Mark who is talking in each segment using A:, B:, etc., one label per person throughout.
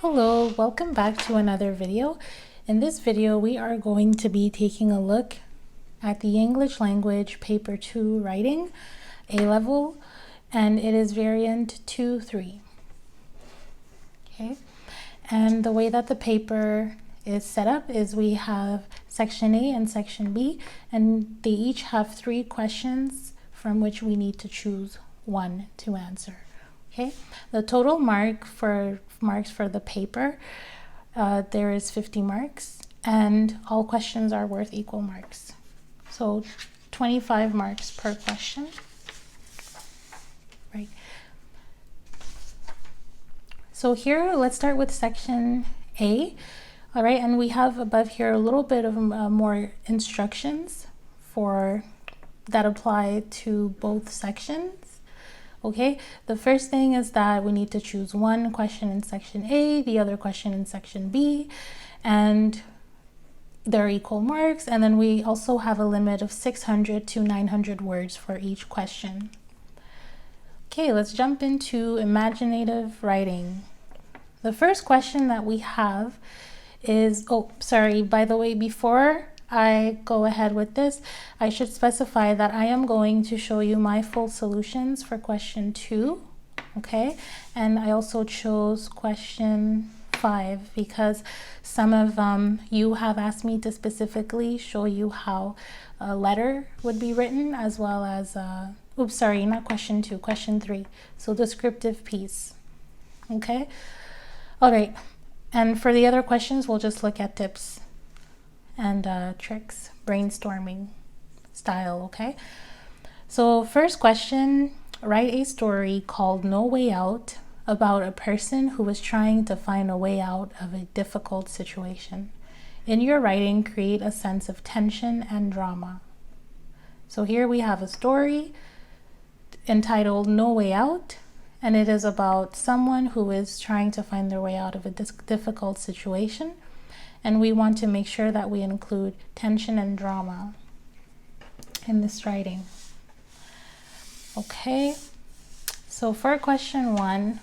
A: Hello, welcome back to another video. In this video, we are going to be taking a look at the English Language Paper 2 Writing A-Level, and it is variant 2-3. Okay, and the way that the paper is set up is we have section A and section B, and they each have 3 questions from which we need to choose one to answer. Okay, the total marks for the paper, there is 50 marks, and all questions are worth equal marks. So 25 marks per question, right? So here, let's start with section A. All right, and we have above here a little bit of more instructions that apply to both sections. Okay, the first thing is that we need to choose one question in section A, the other question in section B, and they're equal marks. And then we also have a limit of 600 to 900 words for each question. Okay, let's jump into imaginative writing. The first question that we have is, oh, sorry, by the way, before I go ahead with this, I should specify that I am going to show you my full solutions for question 2, okay? And I also chose question 5 because some of you have asked me to specifically show you how a letter would be written, as well as, oops, sorry, not question 2, question 3. So descriptive piece, okay? All right, and for the other questions, we'll just look at tips and tricks, brainstorming style, okay? So first question, write a story called No Way Out about a person who was trying to find a way out of a difficult situation. In your writing, create a sense of tension and drama. So here we have a story entitled No Way Out, and it is about someone who is trying to find their way out of a difficult situation. And we want to make sure that we include tension and drama in this writing. Okay, so for question 1,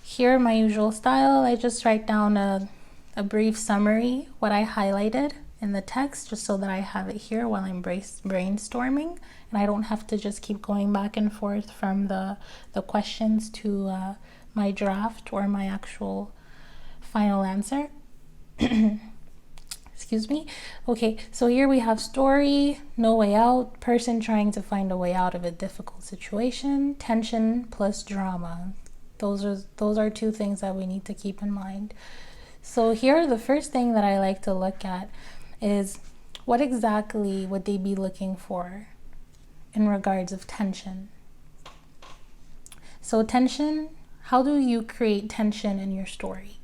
A: here my usual style, I just write down a brief summary, what I highlighted in the text, just so that I have it here while I'm brainstorming, and I don't have to just keep going back and forth from the questions to my draft or my actual final answer. Excuse me. Okay, so here we have story, no way out, person trying to find a way out of a difficult situation, tension plus drama. Those are 2 things that we need to keep in mind. So here, the first thing that I like to look at is what exactly would they be looking for in regards of tension. So tension, how do you create tension in your story?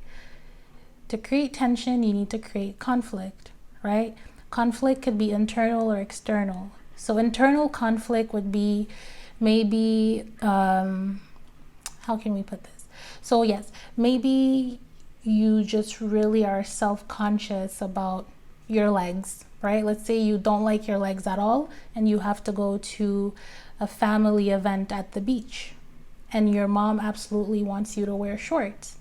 A: To create tension, you need to create conflict, right? Conflict could be internal or external. So internal conflict would be maybe, how can we put this? So yes, maybe you just really are self-conscious about your legs, right? Let's say you don't like your legs at all, and you have to go to a family event at the beach, and your mom absolutely wants you to wear shorts.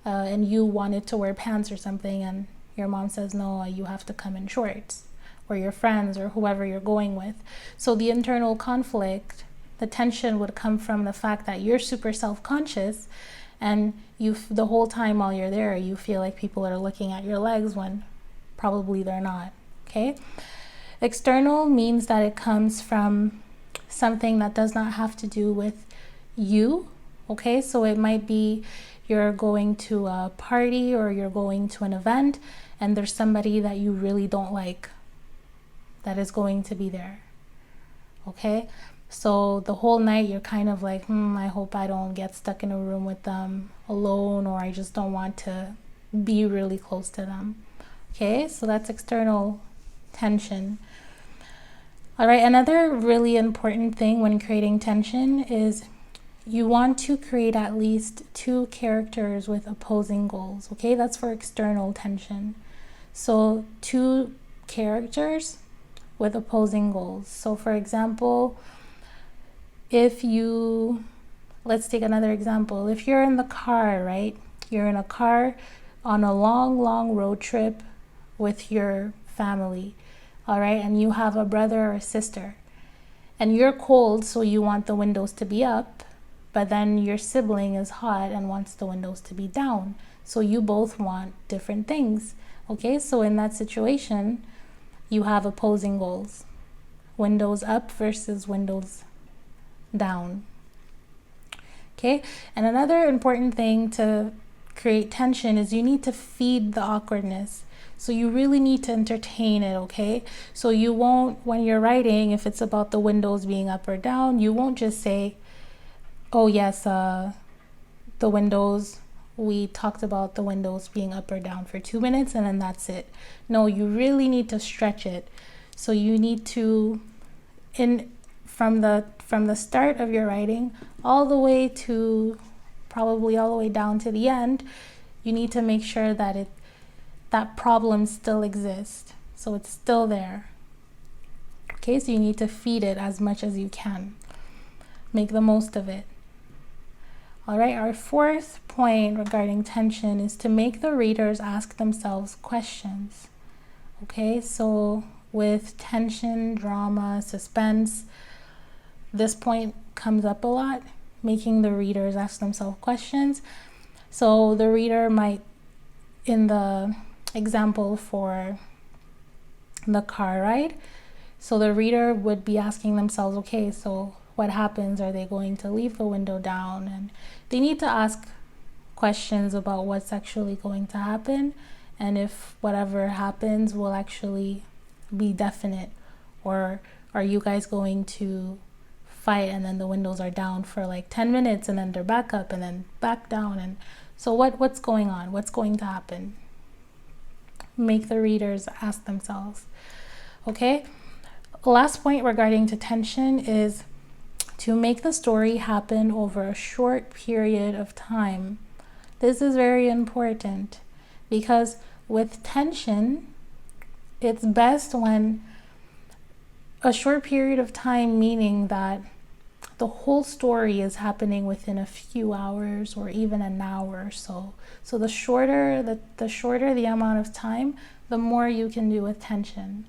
A: And you wanted to wear pants or something, and your mom says, no, you have to come in shorts, or your friends or whoever you're going with. So the internal conflict, the tension would come from the fact that you're super self-conscious, and the whole time while you're there, you feel like people are looking at your legs when probably they're not, okay? External means that it comes from something that does not have to do with you, okay? So it might be you're going to a party or you're going to an event, and there's somebody that you really don't like that is going to be there, okay? So the whole night you're kind of like, I hope I don't get stuck in a room with them alone, or I just don't want to be really close to them, okay? So that's external tension. All right, another really important thing when creating tension is you want to create at least 2 characters with opposing goals, okay? That's for external tension. So 2 characters with opposing goals. So for example, let's take another example. If you're in the car, right, You're in a car on a long road trip with your family, all right? And you have a brother or a sister. And you're cold, so you want the windows to be up, but then your sibling is hot and wants the windows to be down. So you both want different things, okay? So in that situation, you have opposing goals. Windows up versus windows down. Okay? And another important thing to create tension is you need to feed the awkwardness. So you really need to entertain it, okay? So you won't, when you're writing, if it's about the windows being up or down, you won't just say, oh yes, the windows, we talked about the windows being up or down for 2 minutes and then that's it. No, you really need to stretch it. So you need to, from the start of your writing all the way to probably all the way down to the end, you need to make sure that that problem still exists. So it's still there. Okay, so you need to feed it as much as you can. Make the most of it. All right, our fourth point regarding tension is to make the readers ask themselves questions. Okay, so with tension, drama, suspense, this point comes up a lot, making the readers ask themselves questions. So the reader might, in the example for the car ride, so the reader would be asking themselves, okay, so what happens? Are they going to leave the window down? And they need to ask questions about what's actually going to happen and if whatever happens will actually be definite, or are you guys going to fight and then the windows are down for like 10 minutes and then they're back up and then back down, and so what's going on? What's going to happen? Make the readers ask themselves. Okay, last point regarding to tension is to make the story happen over a short period of time. This is very important because with tension, it's best when a short period of time, meaning that the whole story is happening within a few hours or even an hour or so. So the shorter the amount of time, the more you can do with tension.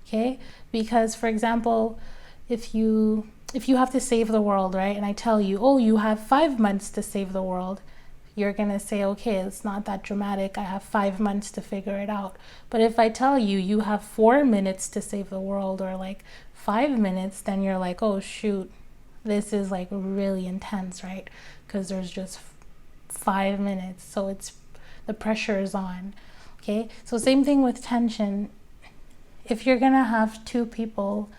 A: Okay? Because for example, if you have to save the world, right? And I tell you, oh, you have 5 months to save the world. You're going to say, okay, it's not that dramatic. I have 5 months to figure it out. But if I tell you, you have 4 minutes to save the world, or like 5 minutes, then you're like, oh, shoot, this is like really intense, right? Because there's just 5 minutes. So the pressure is on. Okay. So same thing with tension. If you're going to have two people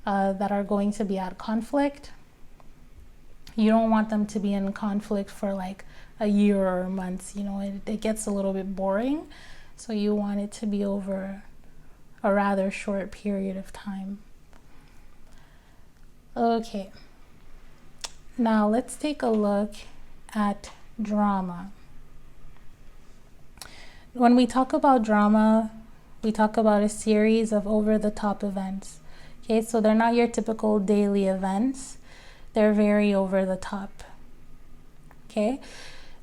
A: that are going to be at conflict, you don't want them to be in conflict for like a year or months. You know, it gets a little bit boring. So you want it to be over a rather short period of time. Okay. Now let's take a look at drama. When we talk about drama, we talk about a series of over-the-top events. Okay, so they're not your typical daily events. They're very over the top. Okay,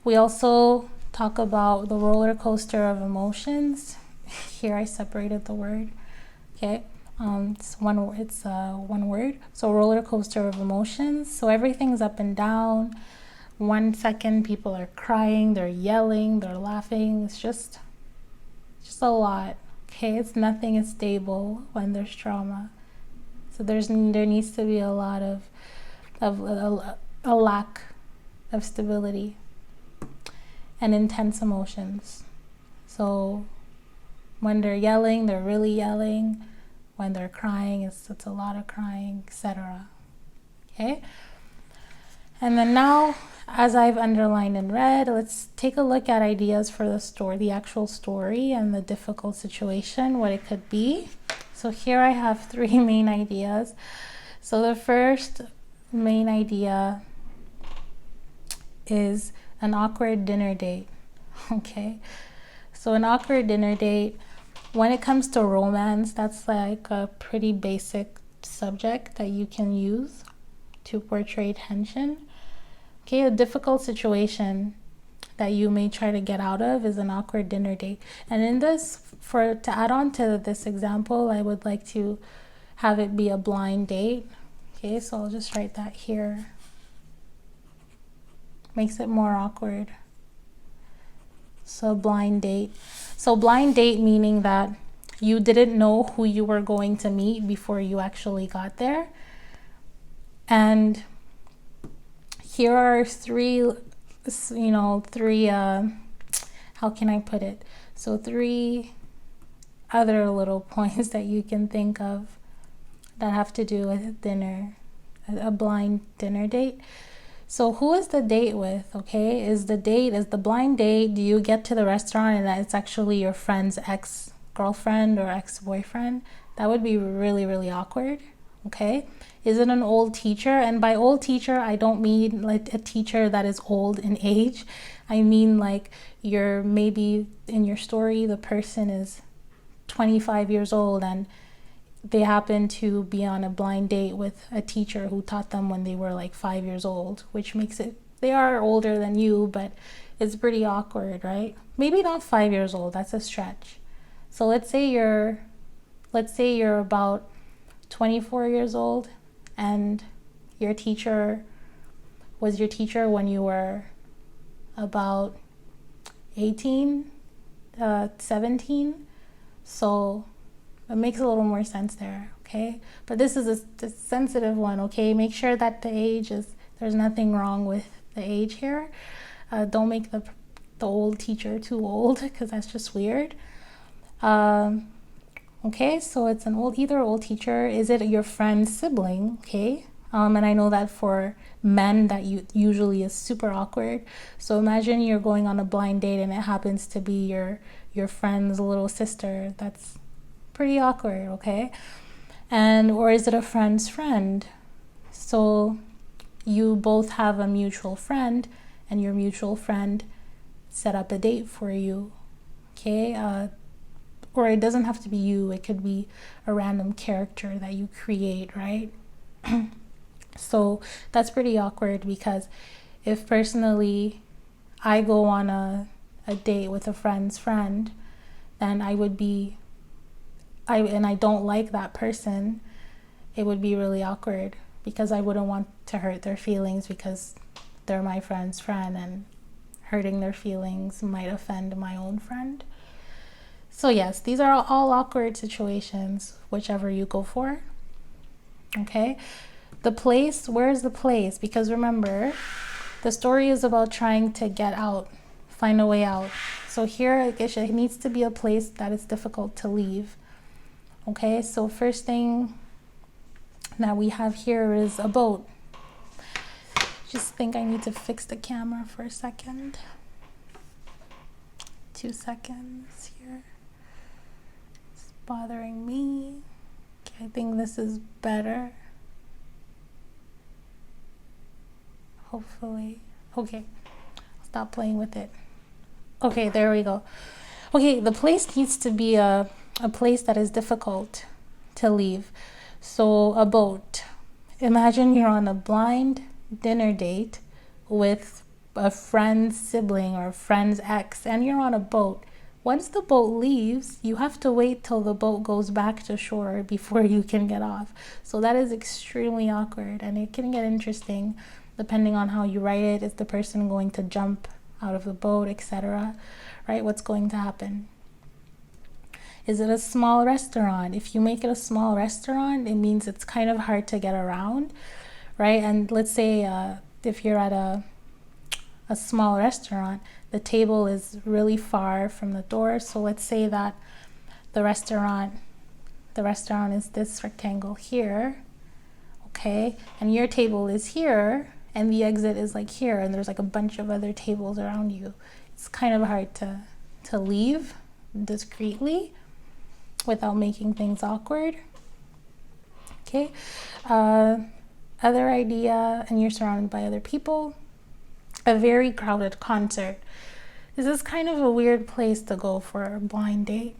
A: we also talk about the roller coaster of emotions. Here I separated the word. Okay, it's one word. So roller coaster of emotions. So everything's up and down. 1 second people are crying, they're yelling, they're laughing. It's just a lot. Okay, nothing is stable when there's drama. So there needs to be a lot of a lack of stability and intense emotions. So when they're yelling, they're really yelling. When they're crying, it's a lot of crying, etc. Okay? And then now, as I've underlined in red, let's take a look at ideas for the story, the actual story and the difficult situation, what it could be. So here I have 3 main ideas. So the first main idea is an awkward dinner date. Okay, so an awkward dinner date, when it comes to romance, that's like a pretty basic subject that you can use to portray tension. Okay, a difficult situation. that you may try to get out of is an awkward dinner date. And in this, to add on to this example, I would like to have it be a blind date. Okay, so I'll just write that here. Makes it more awkward. So blind date. So blind date meaning that you didn't know who you were going to meet before you actually got there. And here are three, how can I put it? So 3 other little points that you can think of that have to do with dinner, a blind dinner date. So who is the date with, okay? Is the blind date, do you get to the restaurant and it's actually your friend's ex-girlfriend or ex-boyfriend? That would be really, really awkward, okay? Is it an old teacher? And by old teacher, I don't mean like a teacher that is old in age. I mean like maybe in your story, the person is 25 years old and they happen to be on a blind date with a teacher who taught them when they were like 5 years old, which makes it, they are older than you, but it's pretty awkward, right? Maybe not 5 years old, that's a stretch. So let's say you're about 24 years old and your teacher was your teacher when you were about 18, 17. So it makes a little more sense there, okay? But this is a sensitive one, okay? Make sure that there's nothing wrong with the age here. Don't make the old teacher too old because that's just weird. Okay, so it's either old teacher. Is it your friend's sibling, okay? And I know that for men that usually is super awkward. So imagine you're going on a blind date and it happens to be your friend's little sister. That's pretty awkward, okay? Or is it a friend's friend? So you both have a mutual friend and your mutual friend set up a date for you, okay? Or it doesn't have to be you, it could be a random character that you create, right? So that's pretty awkward because if personally I go on a date with a friend's friend, then and I don't like that person, it would be really awkward because I wouldn't want to hurt their feelings because they're my friend's friend and hurting their feelings might offend my own friend. So yes, these are all awkward situations, whichever you go for, okay? The place, where's the place? Because remember, the story is about trying to get out, find a way out. So here, it needs to be a place that is difficult to leave. Okay, so first thing that we have here is a boat. Just think I need to fix the camera for a second. 2 seconds here. It's bothering me. Okay, I think this is better. Hopefully. Okay, I'll stop playing with it. Okay, there we go. Okay, the place needs to be a place that is difficult to leave. So a boat. Imagine you're on a blind dinner date with a friend's sibling or a friend's ex and you're on a boat. Once the boat leaves, you have to wait till the boat goes back to shore before you can get off. So that is extremely awkward and it can get interesting depending on how you write it. Is the person going to jump out of the boat, etc.? Right? What's going to happen? Is it a small restaurant? If you make it a small restaurant, it means it's kind of hard to get around, right? And let's say if you're at a small restaurant, the table is really far from the door. So let's say that the restaurant is this rectangle here, okay? And your table is here, and the exit is like here, and there's like a bunch of other tables around you. It's kind of hard to leave discreetly without making things awkward. Okay, other idea, and you're surrounded by other people. A very crowded concert. This is kind of a weird place to go for a blind date,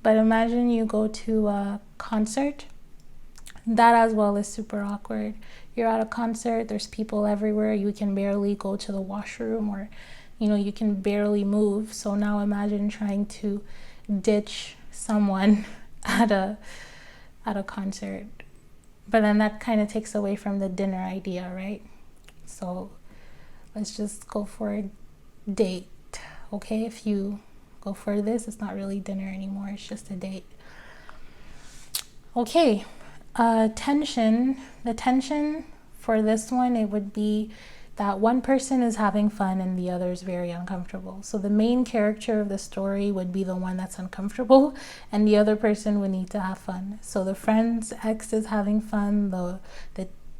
A: but imagine you go to a concert. That as well is super awkward. You're at a concert, there's people everywhere, you can barely go to the washroom or you can barely move. So now imagine trying to ditch someone at a concert. But then that kind of takes away from the dinner idea, right? So let's just go for a date, okay? If you go for this, it's not really dinner anymore, it's just a date. Okay, tension. The tension for this one, it would be that one person is having fun and the other is very uncomfortable. So the main character of the story would be the one that's uncomfortable, and the other person would need to have fun. So the friend's ex is having fun, the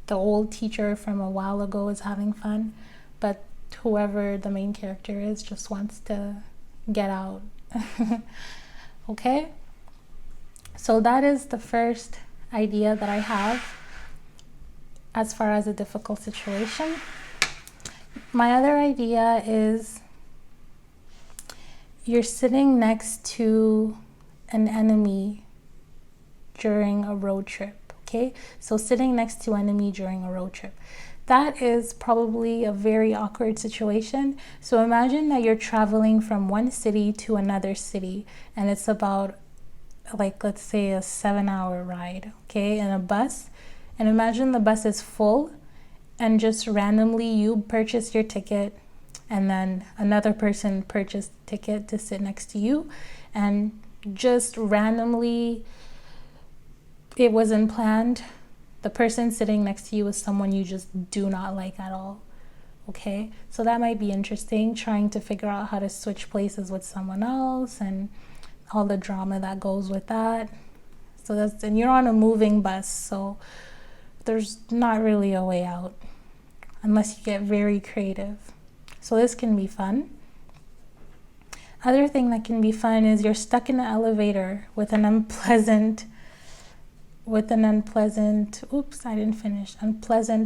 A: old teacher from a while ago is having fun, but whoever the main character is just wants to get out. Okay? So that is the first idea that I have as far as a difficult situation. My other idea is you're sitting next to an enemy during a road trip, okay? So sitting next to enemy during a road trip. That is probably a very awkward situation. So imagine that you're traveling from one city to another city, and it's about, like, let's say a 7-hour ride, okay, in a bus. And imagine the bus is full, and just randomly you purchase your ticket, and then another person purchased a ticket to sit next to you, and just randomly, it wasn't planned, the person sitting next to you is someone you just do not like at all. Okay, so that might be interesting, trying to figure out how to switch places with someone else and all the drama that goes with that. So and you're on a moving bus, so there's not really a way out unless you get very creative. So this can be fun. Other thing that can be fun is you're stuck in an elevator with an unpleasant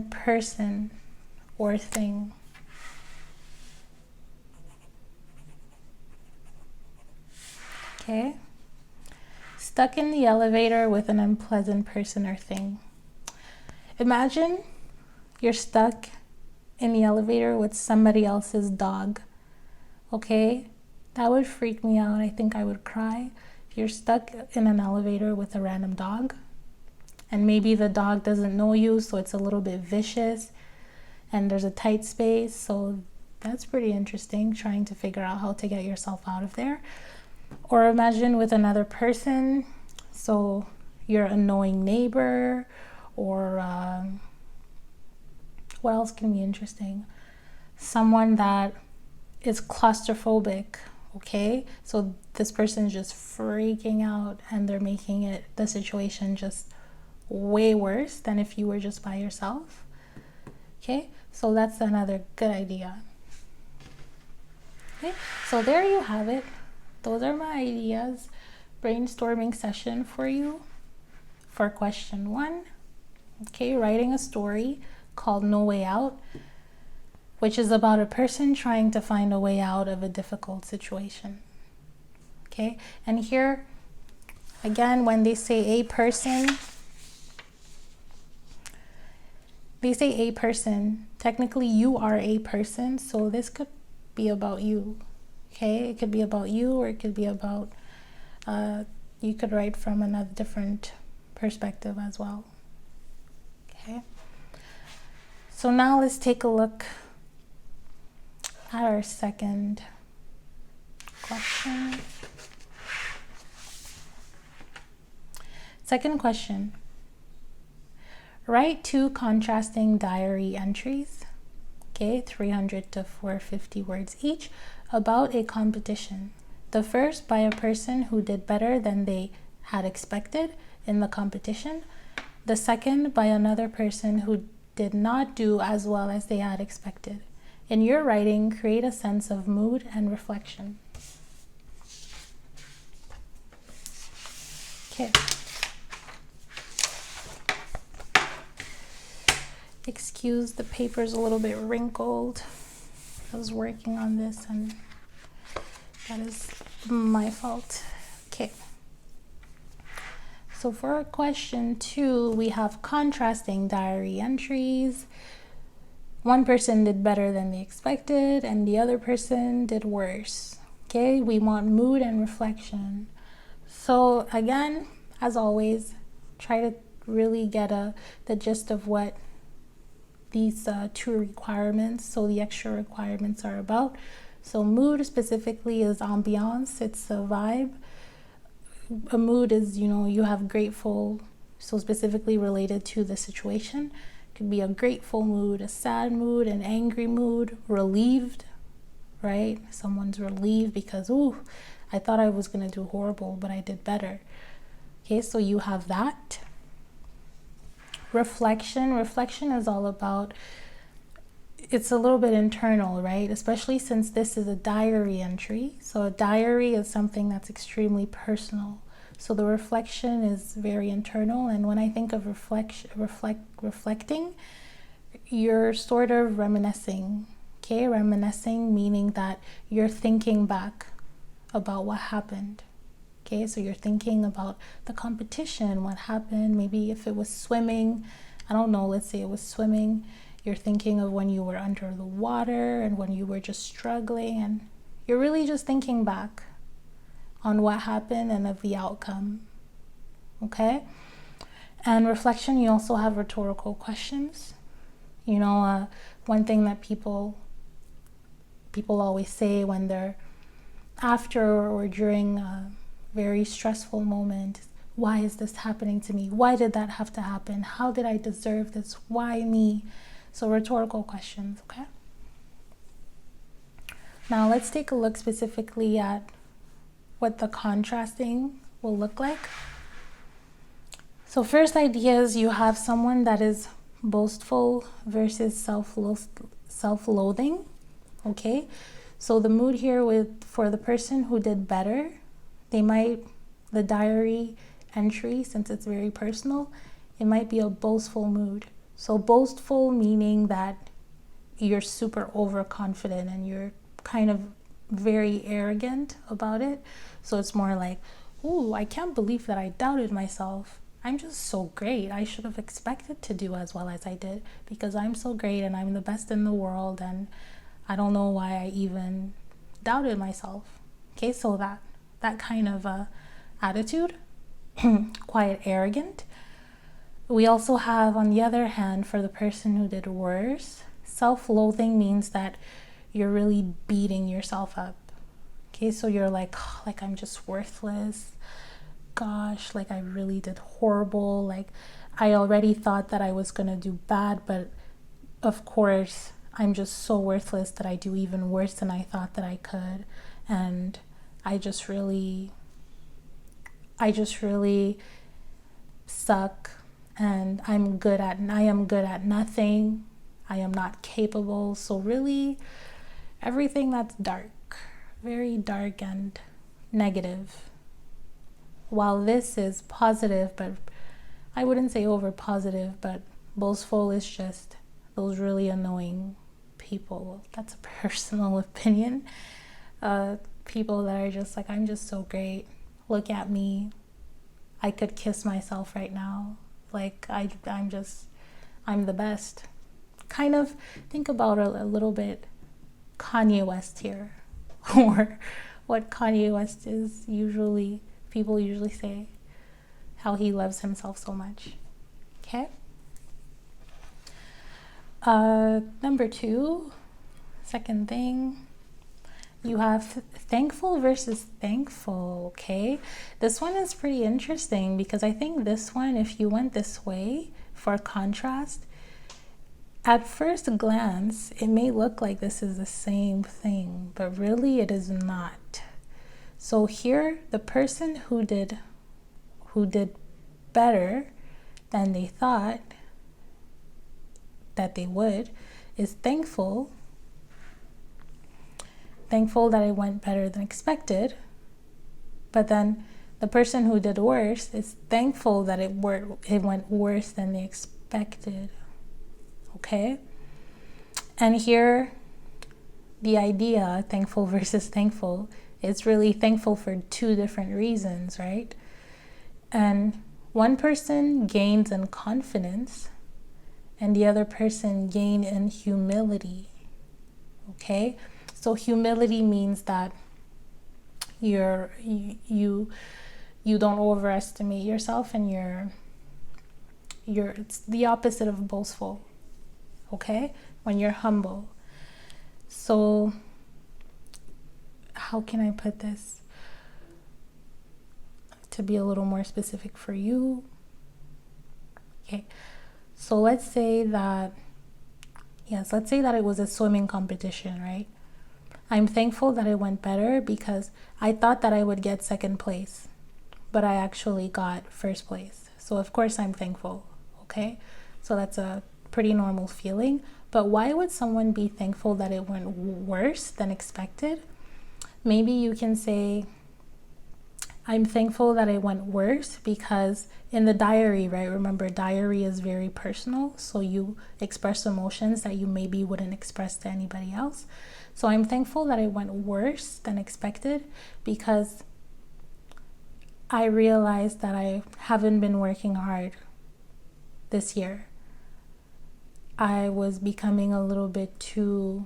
A: person or thing. Okay? Stuck in the elevator with an unpleasant person or thing. Imagine you're stuck in the elevator with somebody else's dog. Okay? That would freak me out. I think I would cry. If you're stuck in an elevator with a random dog, and maybe the dog doesn't know you, so it's a little bit vicious, and there's a tight space, so that's pretty interesting, trying to figure out how to get yourself out of there. Or imagine with another person, so your annoying neighbor, or what else can be interesting? Someone that is claustrophobic, okay? So this person is just freaking out, and they're making the situation just way worse than if you were just by yourself. Okay, so that's another good idea. Okay, so there you have it. Those are my ideas. Brainstorming session for you for question 1. Okay, writing a story called No Way Out, which is about a person trying to find a way out of a difficult situation. Okay, and here again, when they say a person, technically you are a person, so this could be about you. Okay, it could be about you, or it could be about, you could write from another different perspective as well. Okay, so now let's take a look at our second question. Second question. Write 2 contrasting diary entries, okay, 300 to 450 words each, about a competition. The first by a person who did better than they had expected in the competition. The second by another person who did not do as well as they had expected. In your writing, create a sense of mood and reflection. Okay. Excuse the paper's a little bit wrinkled. I was working on this and that is my fault. Okay. So for question 2, we have contrasting diary entries. one person did better than they expected and the other person did worse. Okay, we want mood and reflection. So again, as always, try to really get the gist of what these two requirements, so the extra requirements, are about. So mood specifically is ambiance, it's a vibe. A mood is, you have grateful, so specifically related to the situation. It could be a grateful mood, a sad mood, an angry mood, relieved, right? Someone's relieved because, I thought I was going to do horrible, but I did better. Okay, so you have that. Reflection is all about, it's a little bit internal, right? Especially since this is a diary entry. So a diary is something that's extremely personal. So the reflection is very internal. And when I think of reflecting, you're sort of reminiscing. Okay, reminiscing meaning that you're thinking back about what happened. Okay, so you're thinking about the competition, what happened, maybe if it was swimming, I don't know, let's say it was swimming, you're thinking of when you were under the water and when you were just struggling, and you're really just thinking back on what happened and of the outcome. Okay? And reflection, you also have rhetorical questions. One thing that people always say when they're after or during a very stressful moment, why is this happening to me? Why did that have to happen? How did I deserve this? Why me? So rhetorical questions, okay? Now let's take a look specifically at what the contrasting will look like. So first idea is you have someone that is boastful versus self-loathing, okay? So the mood here for the person who did better, the diary entry, since it's very personal, it might be a boastful mood. So boastful meaning that you're super overconfident and you're kind of very arrogant about it. So it's more like, I can't believe that I doubted myself. I'm just so great. I should have expected to do as well as I did because I'm so great and I'm the best in the world and I don't know why I even doubted myself. Okay, so that kind of attitude, quite arrogant. We also have, on the other hand, for the person who did worse, self-loathing means that you're really beating yourself up. Okay, so you're like I'm just worthless. Gosh, I really did horrible. I already thought that I was gonna do bad, but of course, I'm just so worthless that I do even worse than I thought that I could. And I just really suck. And I am good at nothing. I am not capable. So really, everything that's dark, very dark and negative. While this is positive, but I wouldn't say over positive, but boastful is just those really annoying people. That's a personal opinion. People that are just like, I'm just so great. Look at me. I could kiss myself right now. I'm the best. Kind of think about a little bit Kanye West here, or what Kanye West is people usually say, how he loves himself so much. Okay? Number 2, second thing, you have thankful versus thankful, okay? This one is pretty interesting because I think this one, if you went this way for contrast, at first glance, it may look like this is the same thing, but really it is not. So here, the person who did better than they thought that they would is thankful that it went better than expected. But then the person who did worse is thankful that it went worse than they expected. Okay? And here, the idea, thankful versus thankful, it's really thankful for 2 different reasons, right? And one person gains in confidence and the other person gain in humility. Okay, so humility means that you don't overestimate yourself, and it's the opposite of boastful. Okay, when you're humble. So how can I put this to be a little more specific for you? Okay, so let's say that it was a swimming competition, right? I'm thankful that it went better because I thought that I would get second place, but I actually got first place. So of course I'm thankful, okay? So that's a pretty normal feeling. But why would someone be thankful that it went worse than expected? Maybe you can say, I'm thankful that it went worse because in the diary, right? Remember, diary is very personal. So you express emotions that you maybe wouldn't express to anybody else. So I'm thankful that it went worse than expected because I realized that I haven't been working hard this year. I was becoming a little bit too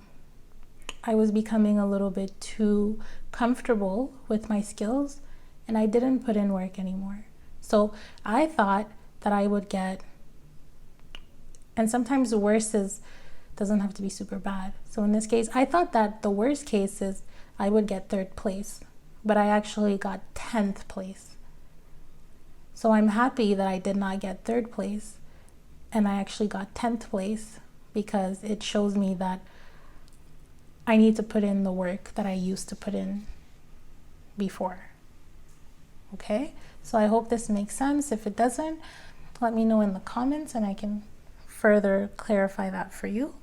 A: comfortable with my skills, and I didn't put in work anymore. So I thought that I would get, and sometimes the worst doesn't have to be super bad. So in this case, I thought that the worst case is I would get third place, but I actually got 10th place. So I'm happy that I did not get third place and I actually got 10th place because it shows me that I need to put in the work that I used to put in before. Okay, so I hope this makes sense. If it doesn't, let me know in the comments and I can further clarify that for you.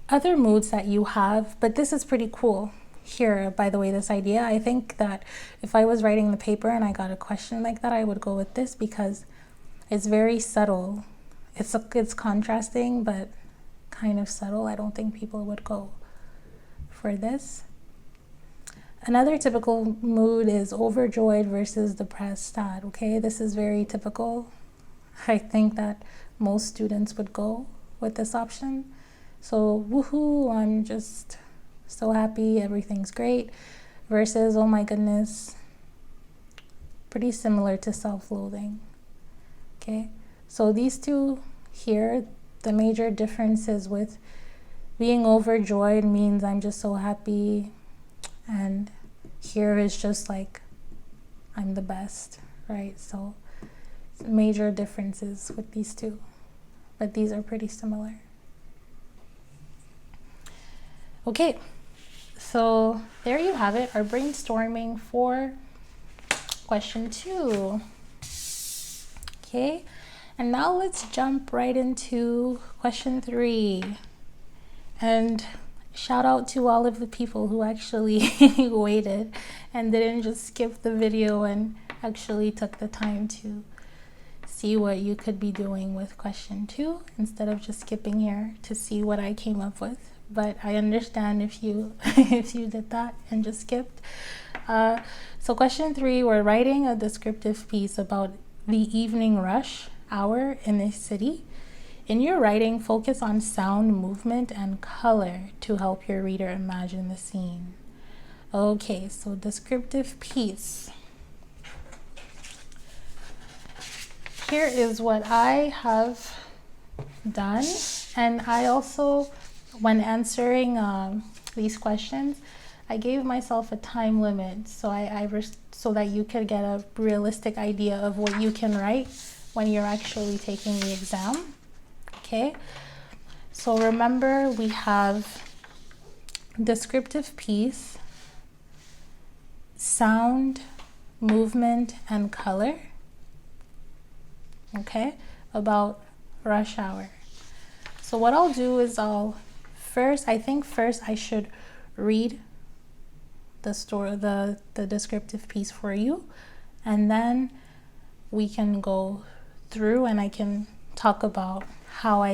A: Other moods that you have, but this is pretty cool here, by the way, this idea. I think that if I was writing the paper and I got a question like that, I would go with this because it's very subtle. It's contrasting, but kind of subtle. I don't think people would go for this. Another typical mood is overjoyed versus depressed, sad. Okay, this is very typical. I think that most students would go with this option. So, woohoo, I'm just so happy, everything's great, versus, oh my goodness, pretty similar to self-loathing. Okay, so these two here, the major difference is with being overjoyed means I'm just so happy, and here is just like I'm the best, right? So major differences with these two, but these are pretty similar. Okay, so there you have it, our brainstorming for question 2. Okay, and now let's jump right into question 3. And shout out to all of the people who actually waited and didn't just skip the video and actually took the time to see what you could be doing with question 2 instead of just skipping here to see what I came up with. But I understand if you if you did that and just skipped. So question 3, we're writing a descriptive piece about the evening rush hour in a city. In your writing, focus on sound, movement, and color to help your reader imagine the scene. Okay, so descriptive piece. Here is what I have done, and I also, when answering these questions, I gave myself a time limit so that you could get a realistic idea of what you can write when you're actually taking the exam. Okay, so remember we have descriptive piece, sound, movement, and color. Okay, about rush hour. So what I'll do is first I should read the story, the descriptive piece for you, and then we can go through and I can talk about how I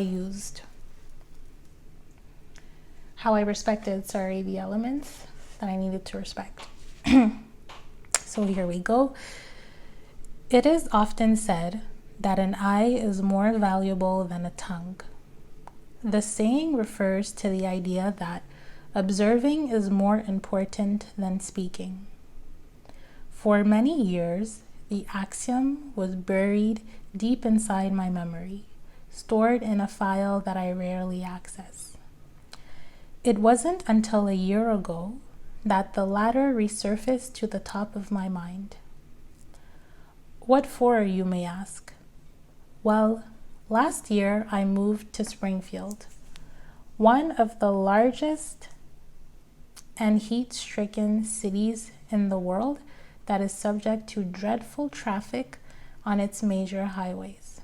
A: respected the elements that I needed to respect. So here we go. It is often said that an eye is more valuable than a tongue. The saying refers to the idea that observing is more important than speaking. For many years, the axiom was buried deep inside my memory, stored in a file that I rarely access. It wasn't until a year ago that the latter resurfaced to the top of my mind. What for, you may ask? Well, last year I moved to Springfield, one of the largest and heat-stricken cities in the world that is subject to dreadful traffic on its major highways.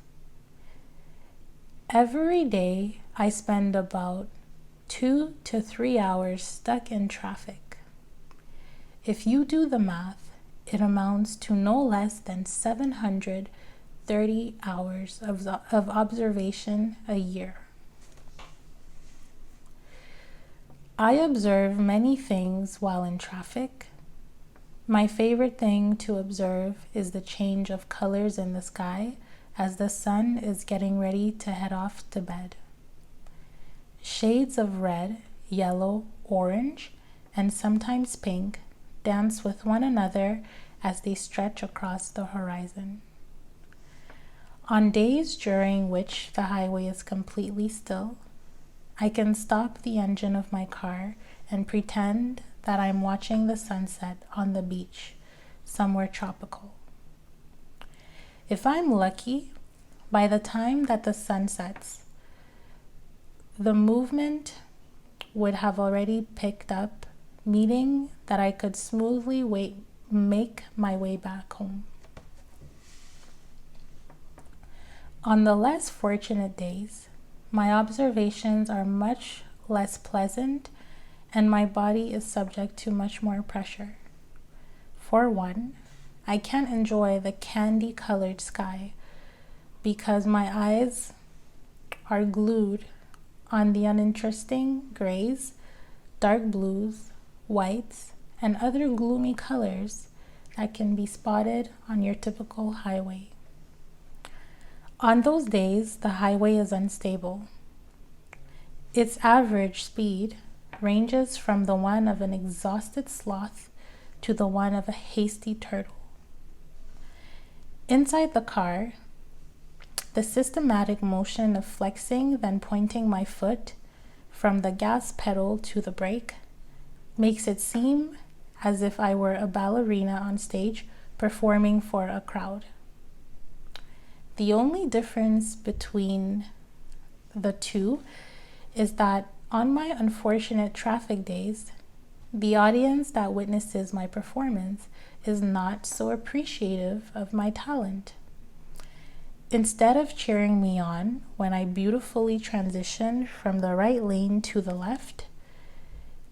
A: Every day I spend about 2 to 3 hours stuck in traffic. If you do the math, it amounts to no less than 730 hours of observation a year. I observe many things while in traffic. My favorite thing to observe is the change of colors in the sky as the sun is getting ready to head off to bed. Shades of red, yellow, orange, and sometimes pink dance with one another as they stretch across the horizon. On days during which the highway is completely still, I can stop the engine of my car and pretend that I'm watching the sunset on the beach, somewhere tropical. If I'm lucky, by the time that the sun sets, the movement would have already picked up, meaning that I could smoothly make my way back home. On the less fortunate days, my observations are much less pleasant and my body is subject to much more pressure. For one, I can't enjoy the candy-colored sky because my eyes are glued on the uninteresting grays, dark blues, whites, and other gloomy colors that can be spotted on your typical highway. On those days, the highway is unstable. Its average speed ranges from the one of an exhausted sloth to the one of a hasty turtle. Inside the car, the systematic motion of flexing, then pointing my foot from the gas pedal to the brake makes it seem as if I were a ballerina on stage performing for a crowd. The only difference between the two is that on my unfortunate traffic days, the audience that witnesses my performance is not so appreciative of my talent. Instead of cheering me on when I beautifully transition from the right lane to the left,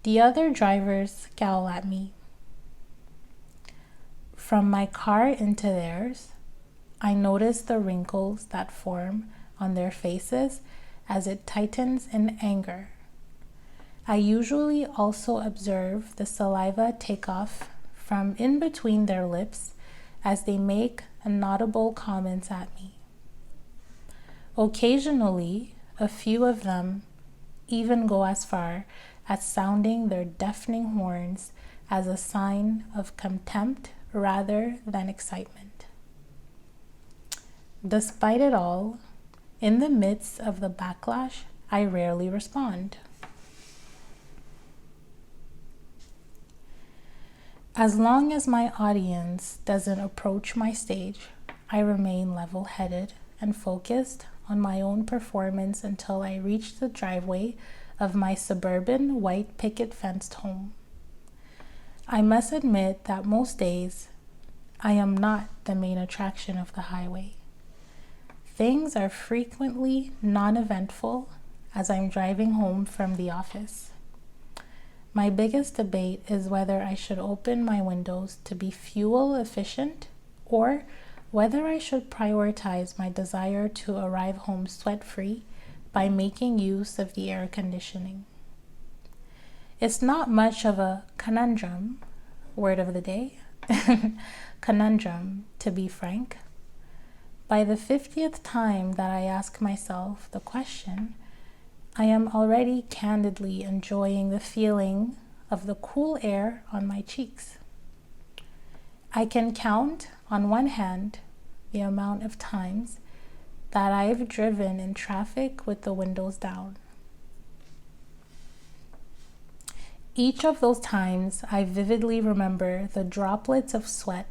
A: the other drivers scowl at me. From my car into theirs, I notice the wrinkles that form on their faces as it tightens in anger. I usually also observe the saliva take off from in between their lips as they make inaudible comments at me. Occasionally, a few of them even go as far as sounding their deafening horns as a sign of contempt rather than excitement. Despite it all, in the midst of the backlash, I rarely respond. As long as my audience doesn't approach my stage, I remain level-headed and focused on my own performance until I reach the driveway of my suburban white picket fenced home. I must admit that most days, I am not the main attraction of the highway. Things are frequently non-eventful as I'm driving home from the office. My biggest debate is whether I should open my windows to be fuel efficient or whether I should prioritize my desire to arrive home sweat-free by making use of the air conditioning. It's not much of a conundrum, word of the day, conundrum to be frank, by the 50th time that I ask myself the question, I am already candidly enjoying the feeling of the cool air on my cheeks. I can count on one hand the amount of times that I've driven in traffic with the windows down. Each of those times, I vividly remember the droplets of sweat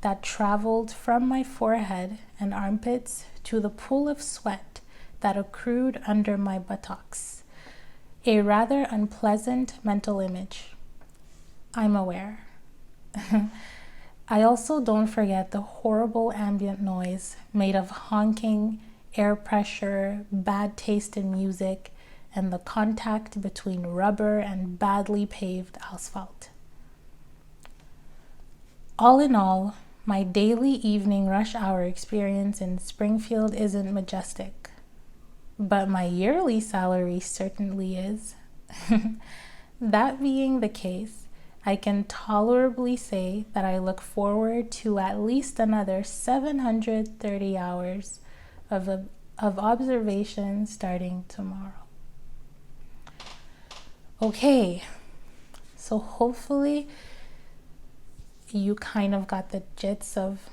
A: that traveled from my forehead and armpits to the pool of sweat that accrued under my buttocks. A rather unpleasant mental image, I'm aware. I also don't forget the horrible ambient noise made of honking, air pressure, bad taste in music, and the contact between rubber and badly paved asphalt. All in all, my daily evening rush hour experience in Springfield isn't majestic, but my yearly salary certainly is. That being the case, I can tolerably say that I look forward to at least another 730 hours of observation starting tomorrow. Okay, so hopefully you kind of got the gist of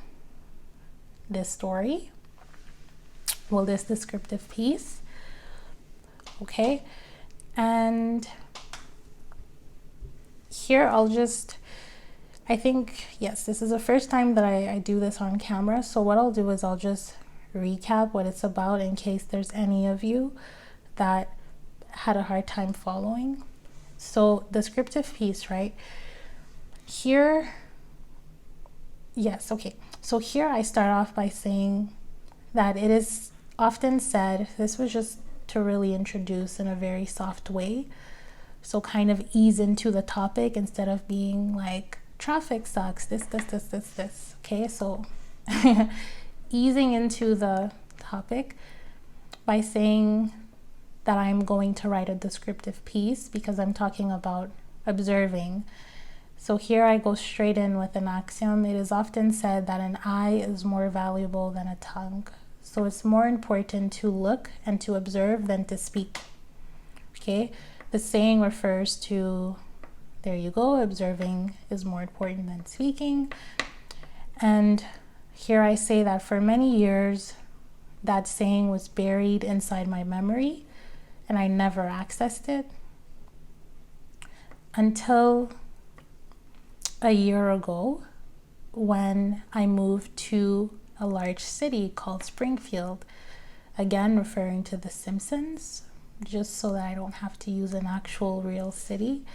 A: this story, well, this descriptive piece. Okay, and here I think, yes, this is the first time that I do this on camera, so what I'll do is I'll just recap what it's about in case there's any of you that had a hard time following. So descriptive piece, right? Here, yes, okay. So here I start off by saying that it is often said, this was just to really introduce in a very soft way. So kind of ease into the topic instead of being like, traffic sucks, this. Okay, so easing into the topic by saying that I'm going to write a descriptive piece because I'm talking about observing. So here I go straight in with an axiom. It is often said that an eye is more valuable than a tongue. So it's more important to look and to observe than to speak. Okay, the saying refers to, there you go, observing is more important than speaking. And here I say that for many years, that saying was buried inside my memory and I never accessed it until a year ago when I moved to a large city called Springfield, again referring to The Simpsons, just so that I don't have to use an actual real city,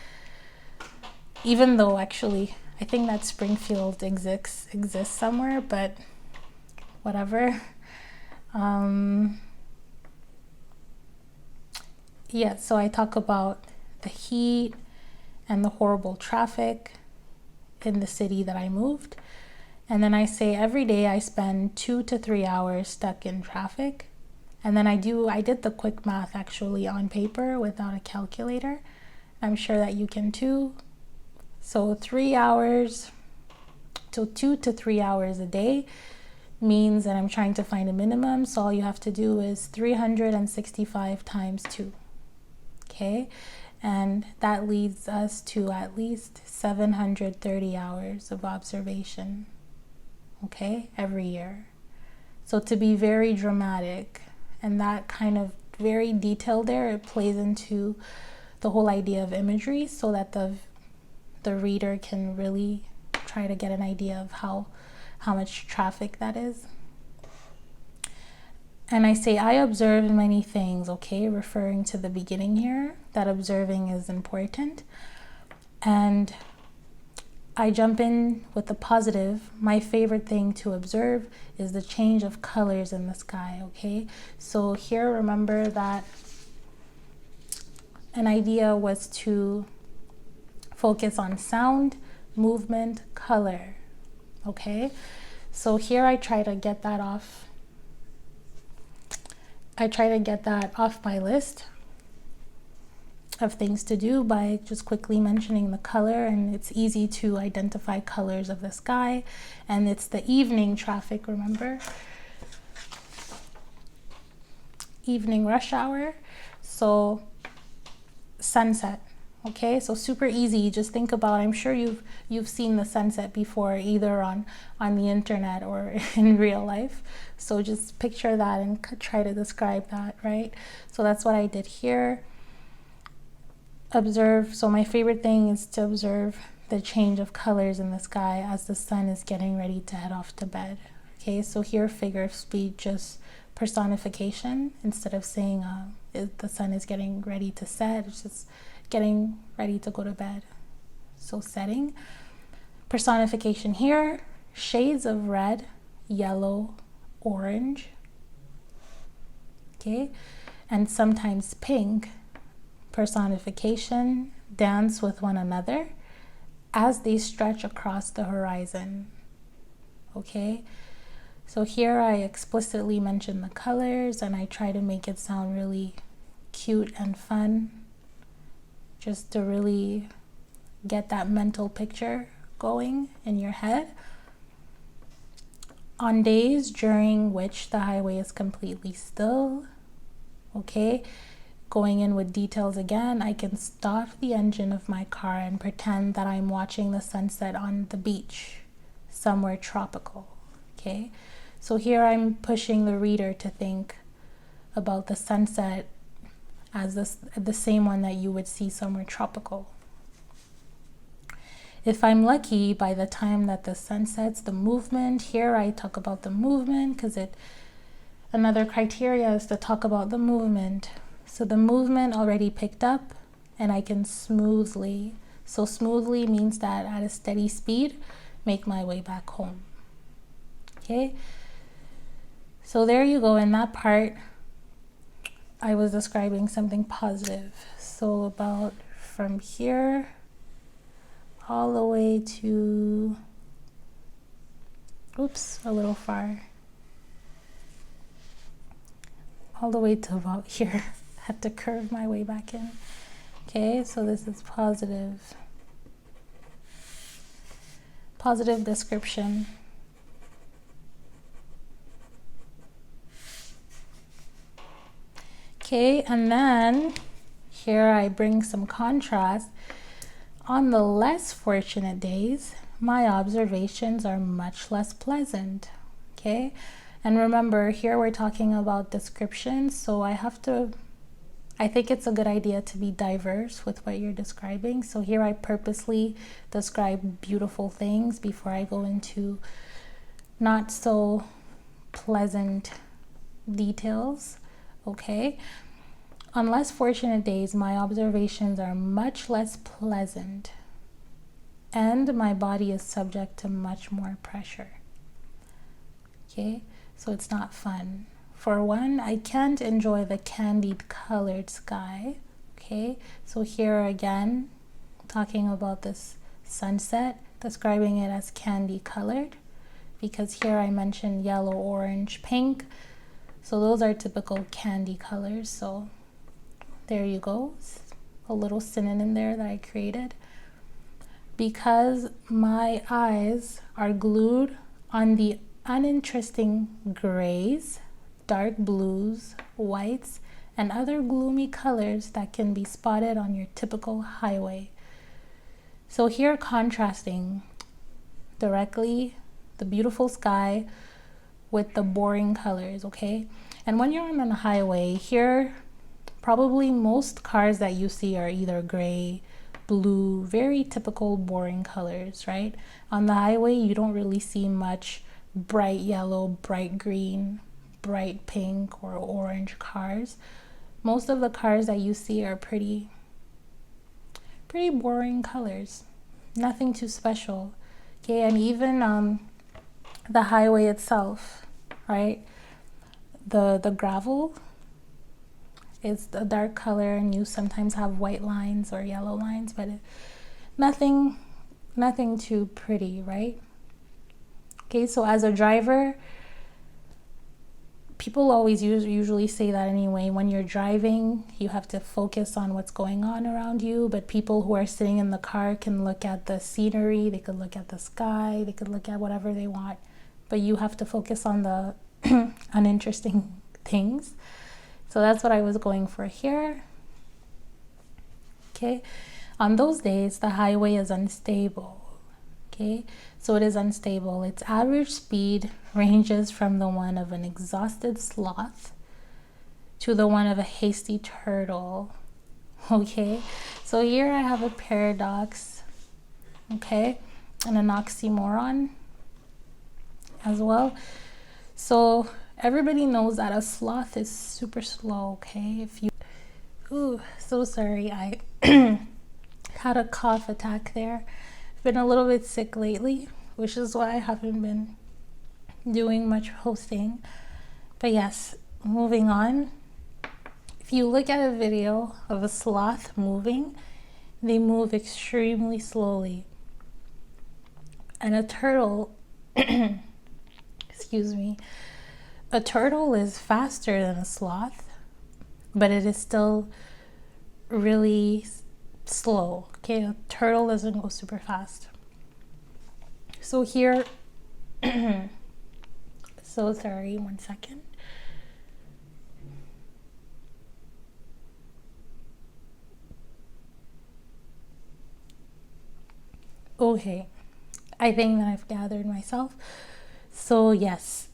A: even though actually I think that Springfield exists somewhere, but whatever. Yeah, so I talk about the heat and the horrible traffic in the city that I moved. And then I say every day I spend 2 to 3 hours stuck in traffic. And then I did the quick math actually on paper without a calculator. I'm sure that you can too. So 3 hours to 2 to 3 hours a day means that I'm trying to find a minimum. So all you have to do is 365 times 2. Okay, and that leads us to at least 730 hours of observation, okay, every year. So to be very dramatic and that kind of very detailed there, it plays into the whole idea of imagery so that the reader can really try to get an idea of how much traffic that is. And I say, I observe many things, okay, referring to the beginning here, that observing is important. And I jump in with the positive. My favorite thing to observe is the change of colors in the sky, okay? So here, remember that an idea was to focus on sound, movement, color, okay? So here I try to get that off. I try to get that off my list of things to do by just quickly mentioning the color, and it's easy to identify colors of the sky, and it's the evening traffic, remember? evening rush hour. So sunset. Okay, so super easy. Just think about, I'm sure you've seen the sunset before, either on the internet or in real life. So just picture that and try to describe that, right? So that's what I did here. Observe. So my favorite thing is to observe the change of colors in the sky as the sun is getting ready to head off to bed. Okay, so here figure of speech, just personification. Instead of saying the sun is getting ready to set, it's just getting ready to go to bed. So setting. Personification here, shades of red, yellow, orange. Okay, and sometimes pink. Personification, dance with one another as they stretch across the horizon. Okay, so here I explicitly mention the colors and I try to make it sound really cute and fun, just to really get that mental picture going in your head. On days during which the highway is completely still, okay, going in with details again, I can start the engine of my car and pretend that I'm watching the sunset on the beach, somewhere tropical, okay? So here I'm pushing the reader to think about the sunset as the same one that you would see somewhere tropical. If I'm lucky, by the time that the sun sets, the movement, here I talk about the movement because another criteria is to talk about the movement. So the movement already picked up and I can smoothly, so smoothly means that at a steady speed, make my way back home. Okay, so there you go. In that part, I was describing something positive. So about from here all the way to, oops, a little far. All the way to about here. Had to curve my way back in. Okay, so this is positive. Positive description. Okay, and then here I bring some contrast. On the less fortunate days, my observations are much less pleasant. Okay, and remember, here we're talking about descriptions, so I think it's a good idea to be diverse with what you're describing. So here I purposely describe beautiful things before I go into not so pleasant details. Okay, on less fortunate days, my observations are much less pleasant and my body is subject to much more pressure. Okay, so it's not fun. For one, I can't enjoy the candied colored sky. Okay, so here again, talking about this sunset, describing it as candy colored, because here I mentioned yellow, orange, pink. So those are typical candy colors. So there you go, a little synonym there that I created. Because my eyes are glued on the uninteresting grays, dark blues, whites, and other gloomy colors that can be spotted on your typical highway. So here contrasting directly the beautiful sky with the boring colors, okay? And when you're on a highway, here probably most cars that you see are either gray, blue, very typical boring colors, right? On the highway, you don't really see much bright yellow, bright green, bright pink or orange cars. Most of the cars that you see are pretty boring colors, nothing too special. Okay, and even the highway itself, right? The gravel is a dark color and you sometimes have white lines or yellow lines, but nothing too pretty, right? Okay, so as a driver, people always usually say that anyway. When you're driving, you have to focus on what's going on around you, but people who are sitting in the car can look at the scenery, they could look at the sky, they could look at whatever they want, but you have to focus on the uninteresting things. So that's what I was going for here. Okay, on those days, the highway is unstable. Okay, so it is unstable. Its average speed ranges from the one of an exhausted sloth to the one of a hasty turtle. Okay, so here I have a paradox, okay, and an oxymoron as well. So everybody knows that a sloth is super slow, okay? Ooh, so sorry, I had a cough attack there. I've been a little bit sick lately, which is why I haven't been doing much hosting. But yes, moving on. If you look at a video of a sloth moving, they move extremely slowly. And a turtle, excuse me, a turtle is faster than a sloth, but it is still really slow. Okay, a turtle doesn't go super fast. So here, so sorry, 1 second. Okay, I think that I've gathered myself. So yes,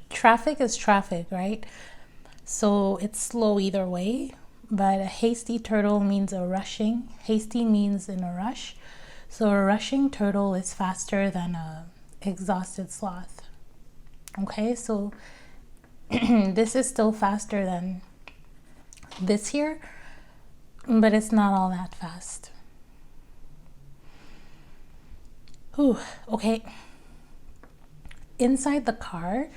A: traffic is traffic, right? So it's slow either way, but a hasty turtle means a rushing. Hasty means in a rush. So a rushing turtle is faster than a exhausted sloth. Okay, so this is still faster than this here, but it's not all that fast. Ooh, okay. Inside the car,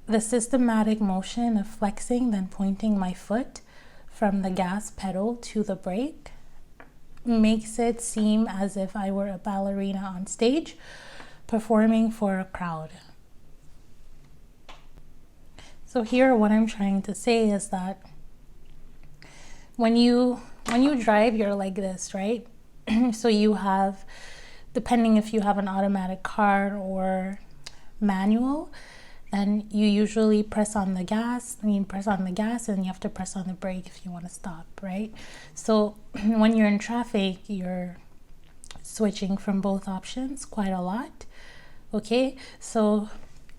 A: the systematic motion of flexing, then pointing my foot from the gas pedal to the brake makes it seem as if I were a ballerina on stage performing for a crowd. So here what I'm trying to say is that when you drive, you're like this, right? So you have, depending if you have an automatic car or manual, then you usually press on the gas and you have to press on the brake if you want to stop, right? So when you're in traffic, you're switching from both options quite a lot. Okay, so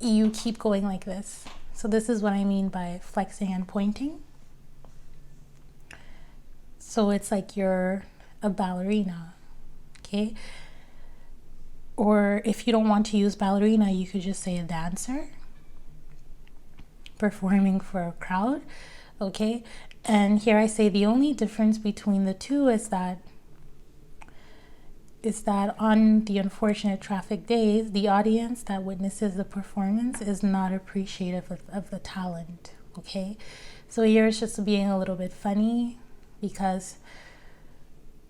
A: you keep going like this. So this is what I mean by flexing and pointing. So it's like you're a ballerina, okay? Or if you don't want to use ballerina, you could just say a dancer performing for a crowd, okay? And here I say the only difference between the two is that on the unfortunate traffic days, the audience that witnesses the performance is not appreciative of the talent, okay? So here it's just being a little bit funny because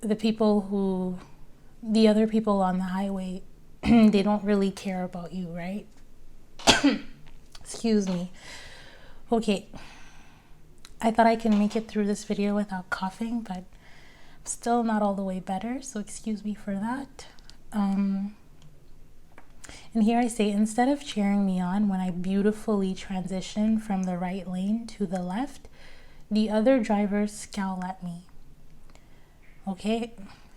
A: the other people on the highway, they don't really care about you, right? Excuse me. Okay, I thought I can make it through this video without coughing, but I'm still not all the way better, so excuse me for that. And here I say, instead of cheering me on when I beautifully transition from the right lane to the left, the other drivers scowl at me. Okay,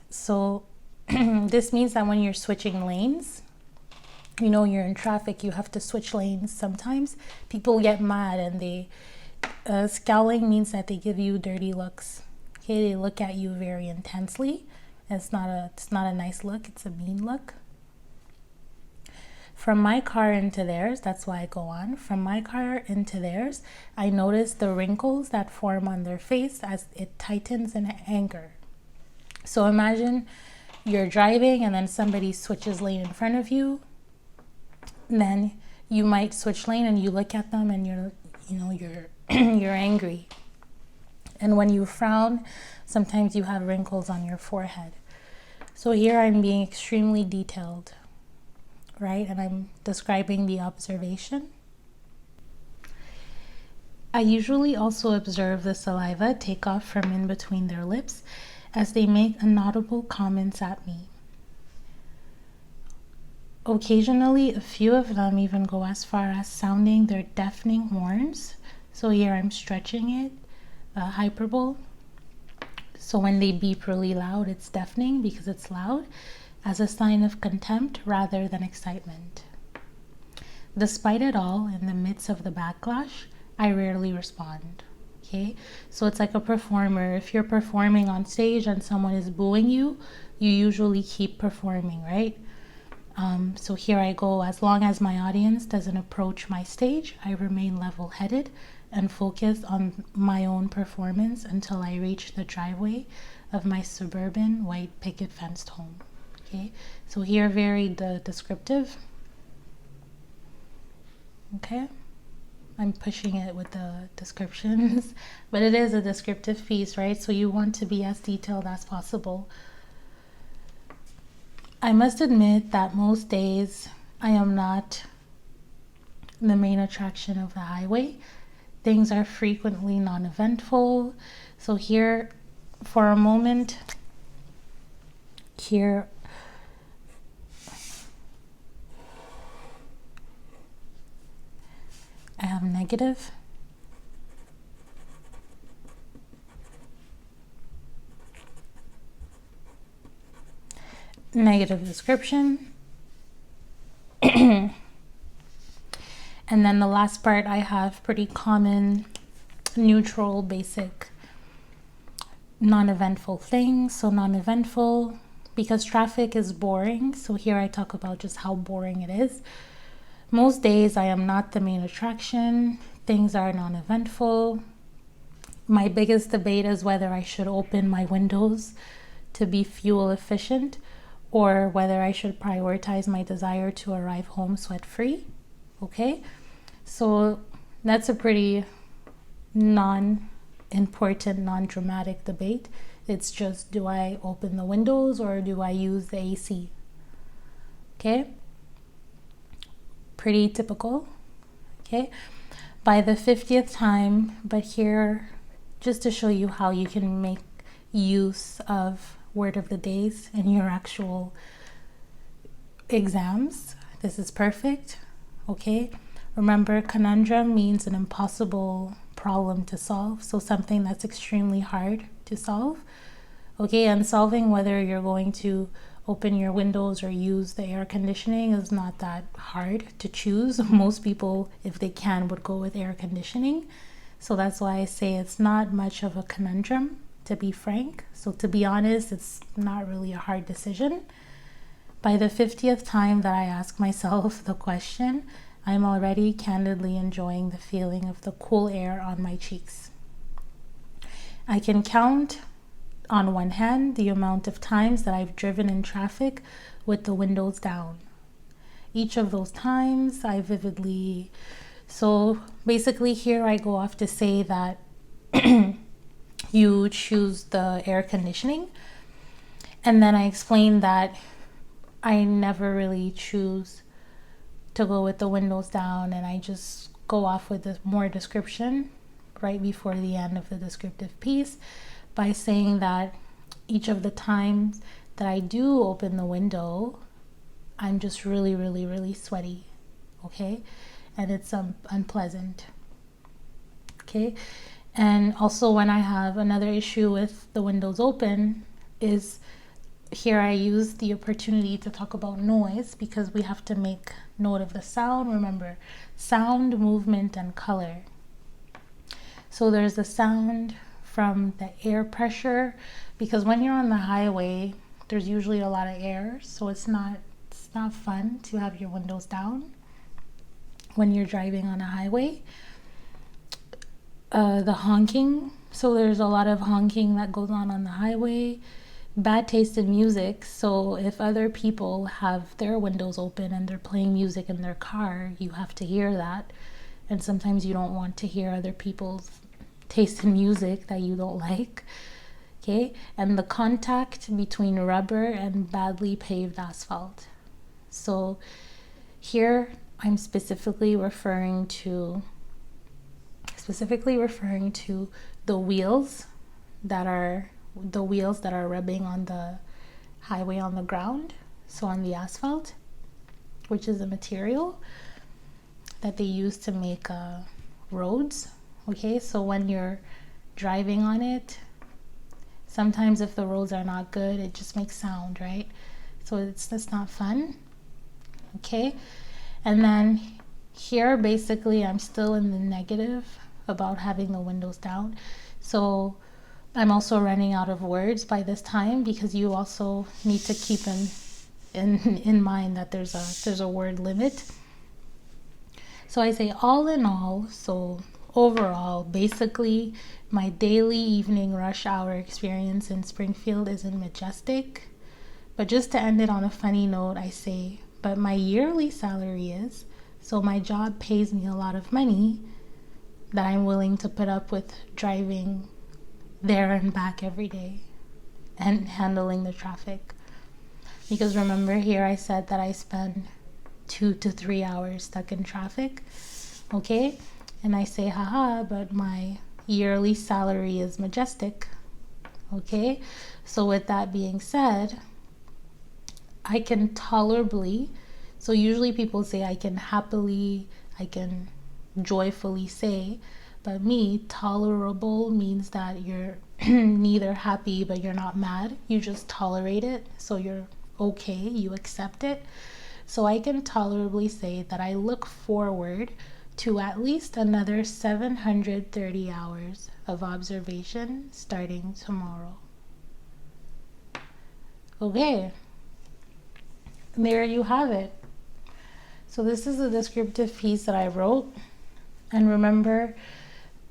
A: so this means that when you're switching lanes, you know, you're in traffic, you have to switch lanes sometimes. People get mad and they, scowling means that they give you dirty looks. Okay, they look at you very intensely. It's not a nice look, it's a mean look. From my car into theirs, that's why I go on. From my car into theirs, I notice the wrinkles that form on their face as it tightens in anger. So imagine you're driving and then somebody switches lane in front of you. Then you might switch lane and you look at them and you're you're angry. And when you frown, sometimes you have wrinkles on your forehead. So here I'm being extremely detailed, right? And I'm describing the observation. I usually also observe the saliva take off from in between their lips as they make inaudible comments at me. Occasionally, a few of them even go as far as sounding their deafening horns So here I'm stretching it, hyperbole. So when they beep really loud, it's deafening because it's loud, as a sign of contempt rather than excitement. Despite it all, in the midst of the backlash, I rarely respond. Okay, so it's like a performer. If you're performing on stage and someone is booing you, you usually keep performing, right? So here I go. As long as my audience doesn't approach my stage, I remain level-headed and focused on my own performance until I reach the driveway of my suburban white picket fenced home. Okay, so here very descriptive. Okay, I'm pushing it with the descriptions, but it is a descriptive piece, right? So you want to be as detailed as possible. I must admit that most days I am not the main attraction of the highway. Things are frequently non-eventful. So here, for a moment, here I have negative. Negative description. And then the last part I have pretty common, neutral, basic, non-eventful things. So non-eventful because traffic is boring. So here I talk about just how boring it is. Most days I am not the main attraction. Things are non-eventful. My biggest debate is whether I should open my windows to be fuel efficient or whether I should prioritize my desire to arrive home sweat-free. Okay, so that's a pretty non-important, non-dramatic debate. It's just, do I open the windows or do I use the AC? Okay, pretty typical. Okay, by the 50th time, but here, just to show you how you can make use of word of the days in your actual exams, this is perfect. Okay, remember, conundrum means an impossible problem to solve, so something that's extremely hard to solve. Okay, and solving whether you're going to open your windows or use the air conditioning is not that hard to choose. Most people, if they can, would go with air conditioning. So that's why I say it's not much of a conundrum, to be frank. So to be honest, it's not really a hard decision. By the 50th time that I ask myself the question, I'm already candidly enjoying the feeling of the cool air on my cheeks. I can count on one hand the amount of times that I've driven in traffic with the windows down. Each of those times I vividly... So basically here I go off to say that you choose the air conditioning, and then I explain that I never really choose to go with the windows down, and I just go off with more description right before the end of the descriptive piece by saying that each of the times that I do open the window, I'm just really, really, really sweaty, okay? And it's unpleasant, okay? And also when I have another issue with the windows open is here I use the opportunity to talk about noise because we have to make note of the sound. Remember, sound, movement, and color. So there's the sound from the air pressure, because when you're on the highway, there's usually a lot of air, so it's not fun to have your windows down when you're driving on a highway. The honking, so there's a lot of honking that goes on the highway. Bad taste in music, so if other people have their windows open and they're playing music in their car, you have to hear that, and sometimes you don't want to hear other people's taste in music that you don't like. Okay, and the contact between rubber and badly paved asphalt. So here I'm specifically referring to the wheels that are rubbing on the highway, on the ground, so on the asphalt, which is a material that they use to make roads. Okay, so when you're driving on it, sometimes if the roads are not good, it just makes sound, right? So that's not fun. Okay, and then here basically I'm still in the negative about having the windows down. So I'm also running out of words by this time, because you also need to keep in mind that there's a word limit. So I say all in all, so overall, basically my daily evening rush hour experience in Springfield isn't majestic. But just to end it on a funny note, I say, but my yearly salary is, so my job pays me a lot of money that I'm willing to put up with driving there and back every day and handling the traffic. Because remember, here I said that I spend 2 to 3 hours stuck in traffic. Okay? And I say, haha, but my yearly salary is majestic. Okay? So with that being said, I can tolerably, so usually people say I can happily, I can joyfully say, but me, tolerable means that you're neither happy but you're not mad. You just tolerate it, so you're okay, you accept it. So I can tolerably say that I look forward to at least another 730 hours of observation starting tomorrow. Okay, there you have it. So this is a descriptive piece that I wrote. And remember,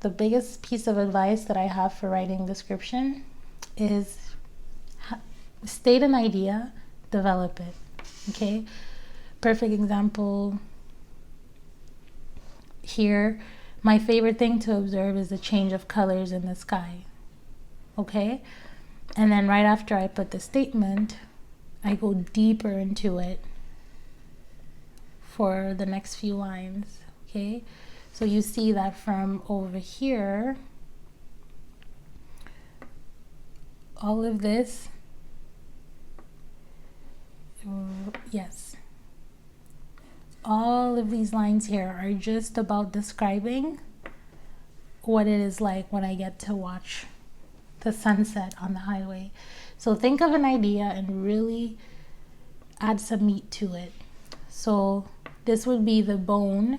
A: the biggest piece of advice that I have for writing description is state an idea, develop it. Okay? Perfect example here. My favorite thing to observe is the change of colors in the sky. Okay? And then right after I put the statement, I go deeper into it for the next few lines. Okay? So you see that from over here, all of this, yes, all of these lines here are just about describing what it is like when I get to watch the sunset on the highway. So think of an idea and really add some meat to it. So this would be the bone,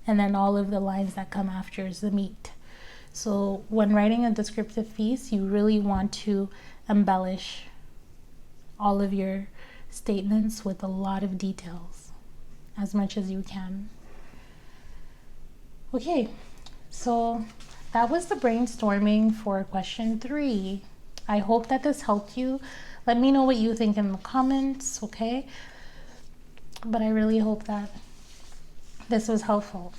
A: and then all of the lines that come after is the meat. So when writing a descriptive piece, you really want to embellish all of your statements with a lot of details, as much as you can. Okay, so that was the brainstorming for question 3. I hope that this helped you. Let me know what you think in the comments, okay? But I really hope that this was helpful.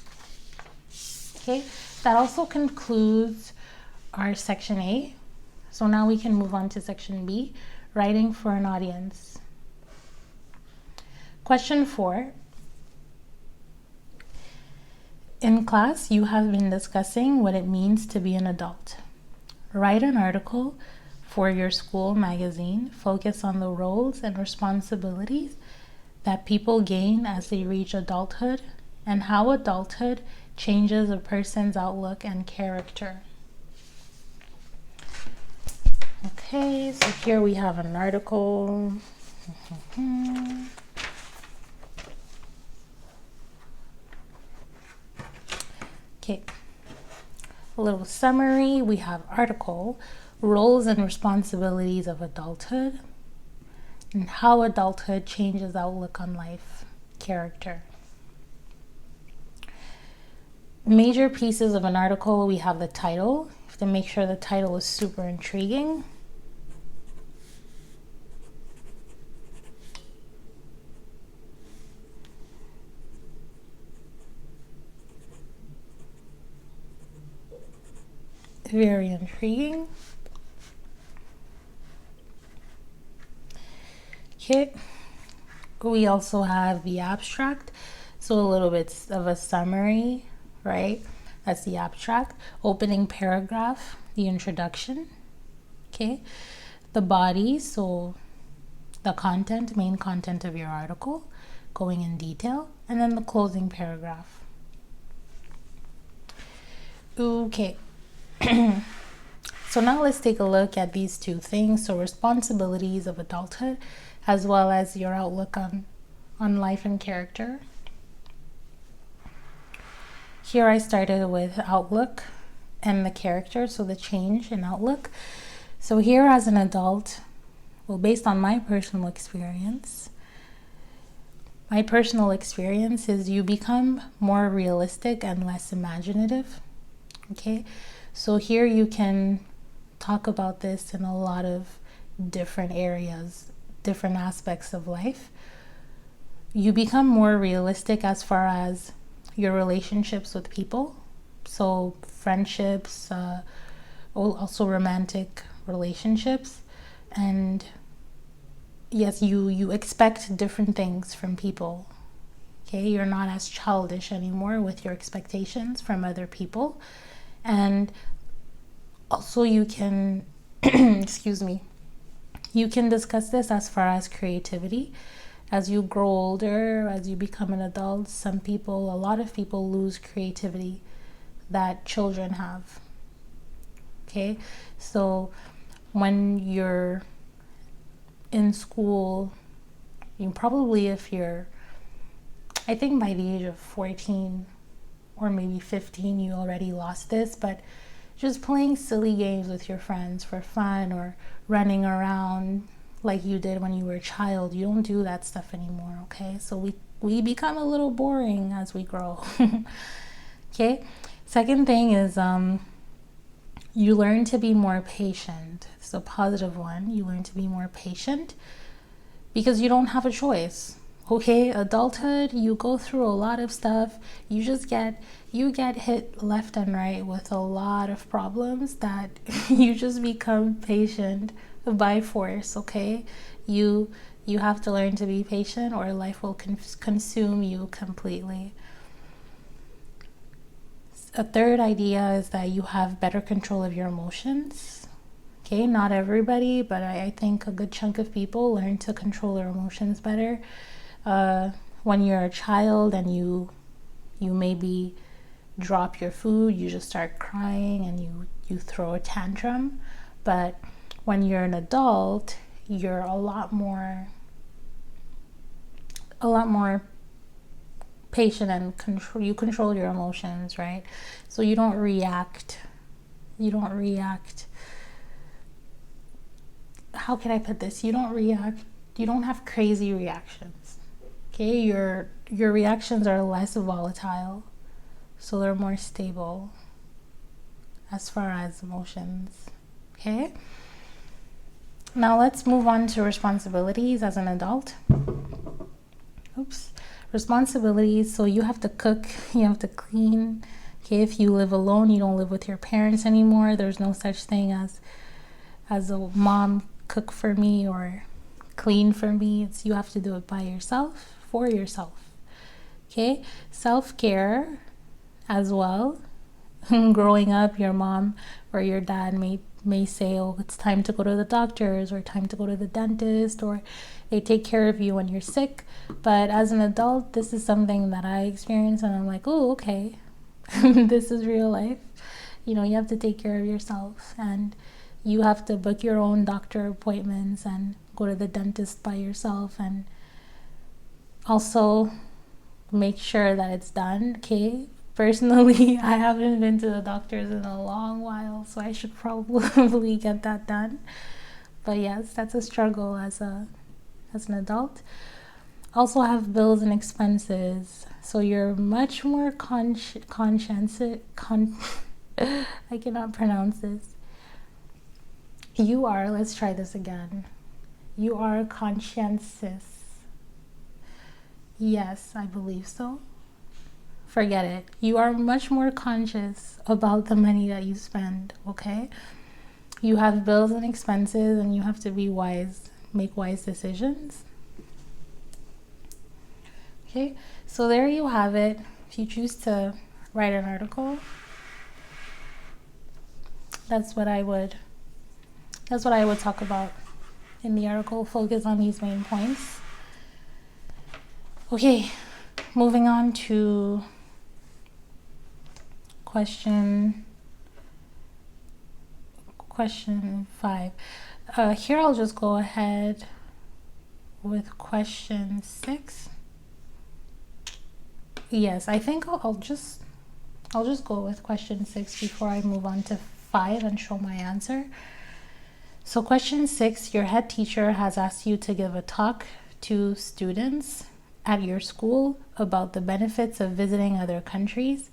A: Okay, that also concludes our section A. So now we can move on to section B, writing for an audience. Question 4. In class, you have been discussing what it means to be an adult. Write an article for your school magazine. Focus on the roles and responsibilities that people gain as they reach adulthood and how adulthood changes a person's outlook and character. Okay, so here we have an article. Okay, a little summary. We have article, roles and responsibilities of adulthood, and how adulthood changes outlook on life, character. Major pieces of an article, we have the title. You have to make sure the title is super intriguing. Very intriguing. Okay, we also have the abstract, so a little bit of a summary, right? That's the abstract. Opening paragraph, the introduction. Okay, the body, so the content, main content of your article, going in detail, and then the closing paragraph. Okay. So now let's take a look at these two things. So responsibilities of adulthood, as well as your outlook on life and character. Here I started with outlook and the character, so the change in outlook. So here as an adult, well, based on my personal experience is you become more realistic and less imaginative. Okay, so here you can talk about this in a lot of different areas, different aspects of life. You become more realistic as far as your relationships with people, so friendships, also romantic relationships, and yes, you expect different things from people. Okay, you're not as childish anymore with your expectations from other people. And also you can excuse me, you can discuss this as far as creativity. As you grow older, as you become an adult, a lot of people lose creativity that children have. Okay, so when you're in school, I think by the age of 14 or maybe 15, you already lost this, but just playing silly games with your friends for fun, or running around like you did when you were a child, you don't do that stuff anymore. Okay, so we become a little boring as we grow. Okay, second thing is you learn to be more patient. It's a positive one. You learn to be more patient because you don't have a choice. Okay, adulthood, you go through a lot of stuff. You get hit left and right with a lot of problems that you just become patient by force. Okay, you have to learn to be patient, or life will consume you completely. A third idea is that you have better control of your emotions. Okay, not everybody, but I think a good chunk of people learn to control their emotions better. When you're a child and you maybe drop your food, you just start crying and you throw a tantrum. But when you're an adult, you're a lot more patient and you control your emotions, right? So you don't react. How can I put this? You don't have crazy reactions. Okay, your reactions are less volatile, so they're more stable as far as emotions. Okay, now let's move on to responsibilities as an adult. Responsibilities, so you have to cook, you have to clean. Okay, if you live alone, you don't live with your parents anymore, there's no such thing as a mom cook for me or clean for me. You have to do it by yourself, for yourself. Okay, self-care as well. Growing up, your mom or your dad may say, oh, it's time to go to the doctors, or time to go to the dentist, or they take care of you when you're sick. But as an adult, this is something that I experience, and I'm like, oh, okay. This is real life. You have to take care of yourself, and you have to book your own doctor appointments and go to the dentist by yourself, and also make sure that it's done. Okay, personally, I haven't been to the doctors in a long while, so I should probably get that done. But yes, that's a struggle as an adult. Also have bills and expenses, so you're much more conscientious. I cannot pronounce this. Let's try this again. You are conscientious. Yes, I believe so. Forget it. You are much more conscious about the money that you spend, okay? You have bills and expenses, and you have to be wise, make wise decisions. Okay, so there you have it. If you choose to write an article, that's what I would talk about in the article. Focus on these main points. Okay, moving on to question 5. Here I'll just go ahead with question 6. Yes, I think I'll just go with question 6 before I move on to 5 and show my answer. So question 6, your head teacher has asked you to give a talk to students at your school about the benefits of visiting other countries.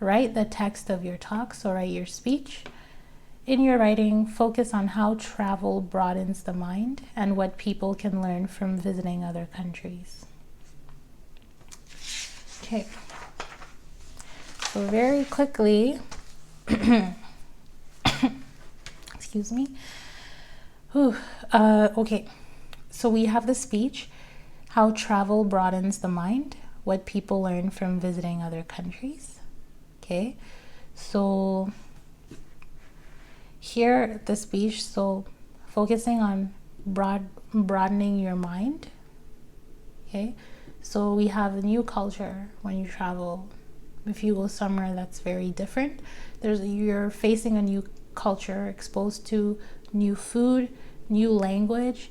A: Write the text of your talk, so write your speech. In your writing, focus on how travel broadens the mind and what people can learn from visiting other countries. Okay, so very quickly, excuse me. Okay, so we have the speech, how travel broadens the mind, what people learn from visiting other countries. Okay, so here the speech, so focusing on broadening your mind. Okay, so we have a new culture when you travel. If you go somewhere that's very different, you're facing a new culture, exposed to new food, new language,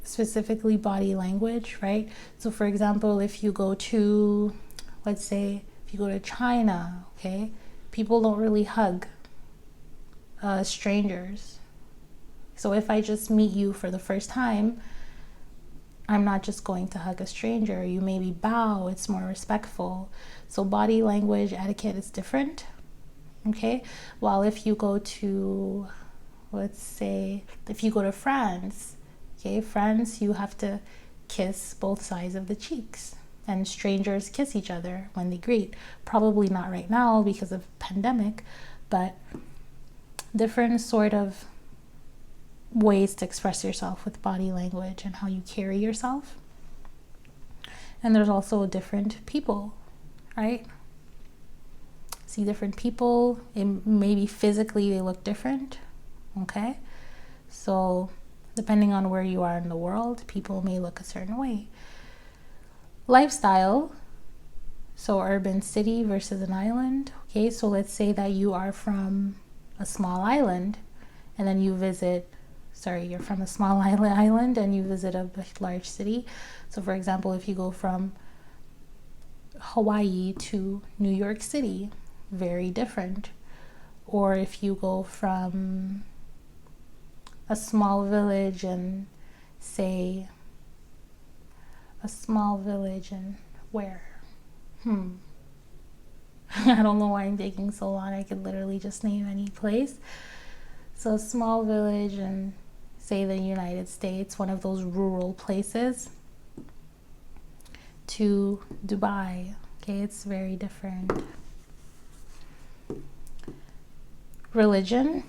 A: specifically body language, right? So for example, if you go to, let's say, if you go to China, okay, people don't really hug strangers. So if I just meet you for the first time, I'm not just going to hug a stranger. You maybe bow, it's more respectful. So body language etiquette is different, okay? While if you go to, let's say, if you go to France, okay, France, you have to kiss both sides of the cheeks. And strangers kiss each other when they greet. Probably not right now because of pandemic, but different sort of ways to express yourself with body language and how you carry yourself. And there's also different people, right? See different people, maybe physically they look different, okay? So depending on where you are in the world, people may look a certain way. Lifestyle, so urban city versus an island, okay? So let's say that you are from a small island and then you visit, you're from a small island and you visit a large city. So for example, if you go from Hawaii to New York City, very different. Or if you go from a small village and say a small village and where? I don't know why I'm taking so long. I could literally just name any place. So a small village and say the United States, one of those rural places, to Dubai. Okay, it's very different. Religion.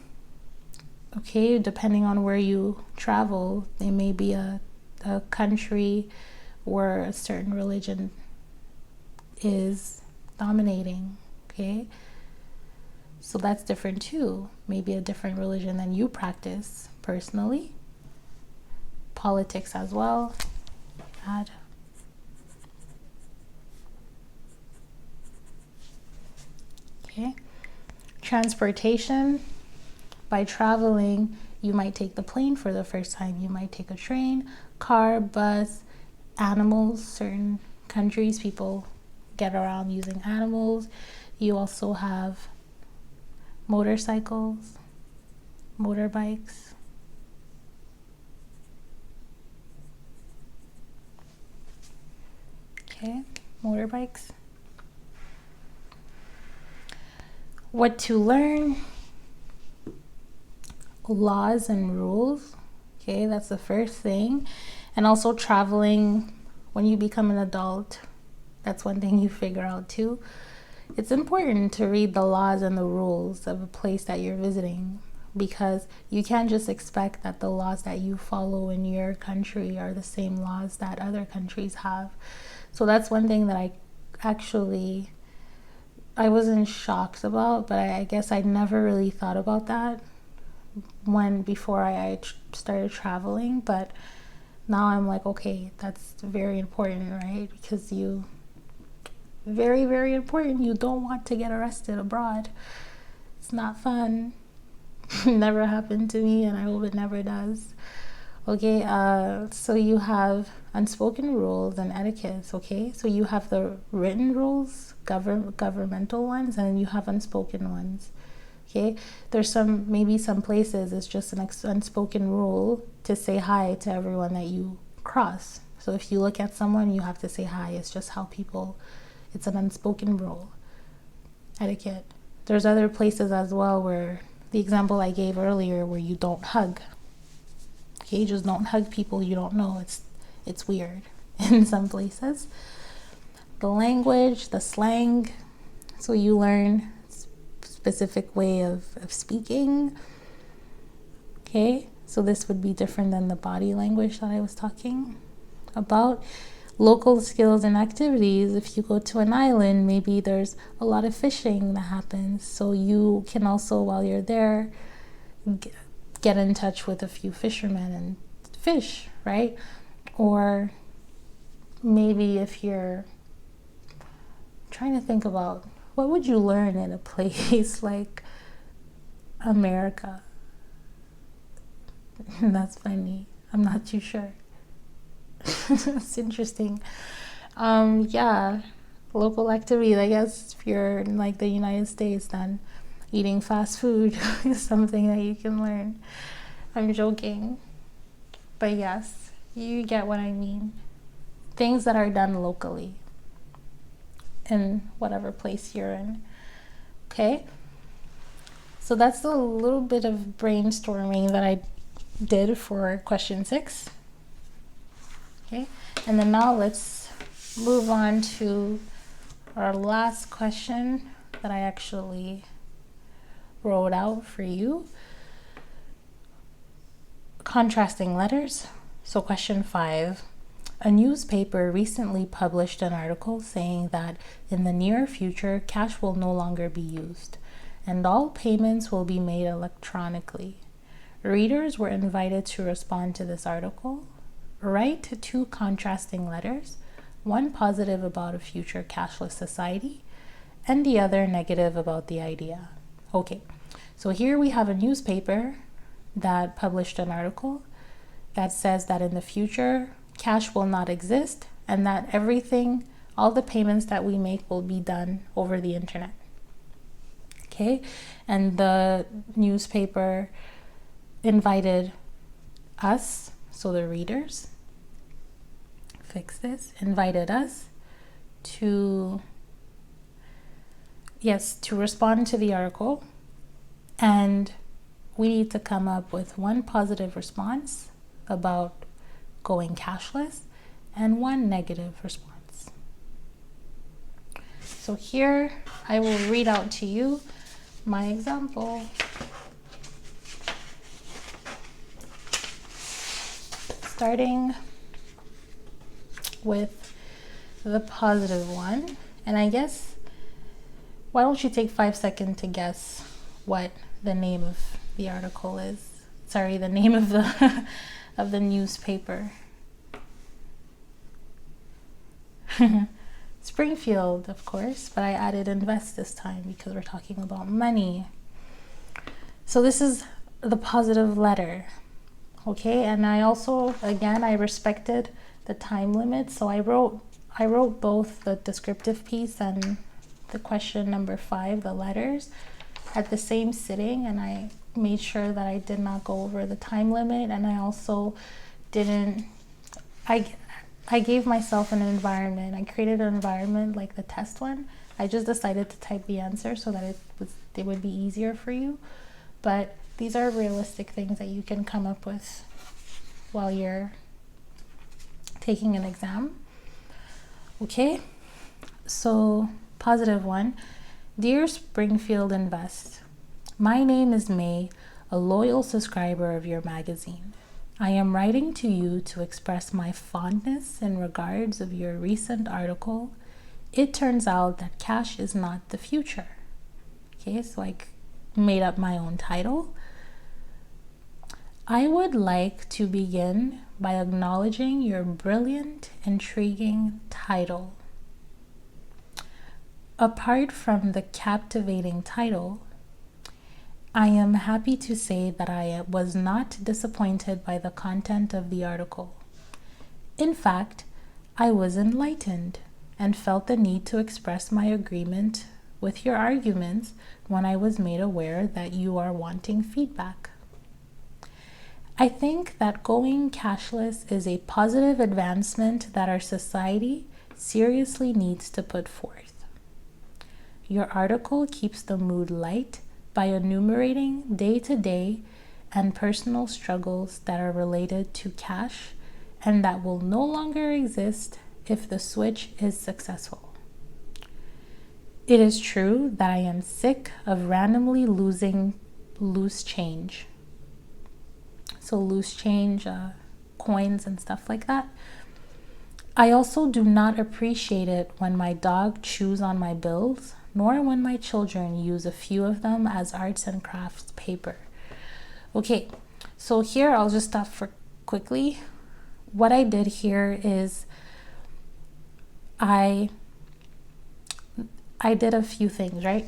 A: Okay, depending on where you travel, there may be a country where a certain religion is dominating, okay? So that's different too. Maybe a different religion than you practice personally. Politics as well. Add. Okay. Transportation. By traveling, you might take the plane for the first time. You might take a train, car, bus, animals. Certain countries, people get around using animals. You also have motorcycles, motorbikes. Okay, motorbikes. What to learn? Laws and rules. Okay, that's the first thing. And also traveling, when you become an adult, that's one thing you figure out too. It's important to read the laws and the rules of a place that you're visiting, because you can't just expect that the laws that you follow in your country are the same laws that other countries have. So that's one thing that I wasn't shocked about, but I guess I never really thought about that before I started traveling. But now I'm like, okay, that's very important, right? Because Very, very important. You don't want to get arrested abroad. It's not fun. Never happened to me, and I hope it never does. Okay, so you have unspoken rules and etiquettes, okay? So you have the written rules, governmental ones, and you have unspoken ones, okay? There's maybe some places it's just an unspoken rule to say hi to everyone that you cross. So if you look at someone, you have to say hi. It's just how people, it's an unspoken rule, etiquette. There's other places as well where, the example I gave earlier, where you don't hug. Okay, just don't hug people you don't know. It's weird in some places. The language, the slang, so you learn specific way of speaking. Okay, so this would be different than the body language that I was talking about. Local skills and activities. If you go to an island, maybe there's a lot of fishing that happens, so you can also, while you're there, get in touch with a few fishermen and fish, right? Or maybe if you're trying to think about what would you learn in a place like America. That's funny. I'm not too sure. It's interesting. Yeah, local activity. I guess if you're in like the United States, then eating fast food is something that you can learn. I'm joking, but yes, you get what I mean. Things that are done locally in whatever place you're in. Okay, so that's a little bit of brainstorming that I did for question 6. Okay, and then now let's move on to our last question that I actually wrote out for you. Contrasting letters. So question 5. A newspaper recently published an article saying that in the near future, cash will no longer be used, and all payments will be made electronically. Readers were invited to respond to this article. Write 2 contrasting letters, one positive about a future cashless society, and the other negative about the idea. Okay, so here we have a newspaper that published an article that says that in the future, cash will not exist, and that everything, all the payments that we make will be done over the internet. Okay, and the newspaper invited us, so the readers, invited us to respond to the article, and we need to come up with one positive response about going cashless and one negative response. So here I will read out to you my example. Starting with the positive one, and I guess, why don't you take 5 seconds to guess what the name of the article is? Sorry, the name of the of the newspaper. Springfield, of course, but I added invest this time because we're talking about money. So this is the positive letter. Okay, and I also, again, I respected the time limit, so I wrote both the descriptive piece and the question number 5, the letters, at the same sitting, and I made sure that I did not go over the time limit, and I also didn't, I gave myself an environment. I created an environment like the test one. I just decided to type the answer so that it would be easier for you, but these are realistic things that you can come up with while you're taking an exam. Okay, so positive one. Dear Springfield Invest, my name is May, a loyal subscriber of your magazine. I am writing to you to express my fondness in regards of your recent article. It turns out that cash is not the future. Okay, so I made up my own title. I would like to begin by acknowledging your brilliant, intriguing title. Apart from the captivating title, I am happy to say that I was not disappointed by the content of the article. In fact, I was enlightened and felt the need to express my agreement with your arguments when I was made aware that you are wanting feedback. I think that going cashless is a positive advancement that our society seriously needs to put forth. Your article keeps the mood light by enumerating day-to-day and personal struggles that are related to cash and that will no longer exist if the switch is successful. It is true that I am sick of randomly losing loose change. So loose change, coins and stuff like that. I also do not appreciate it when my dog chews on my bills, nor when my children use a few of them as arts and crafts paper. Okay, so here I'll just stop for quickly. What I did here is I did a few things, right?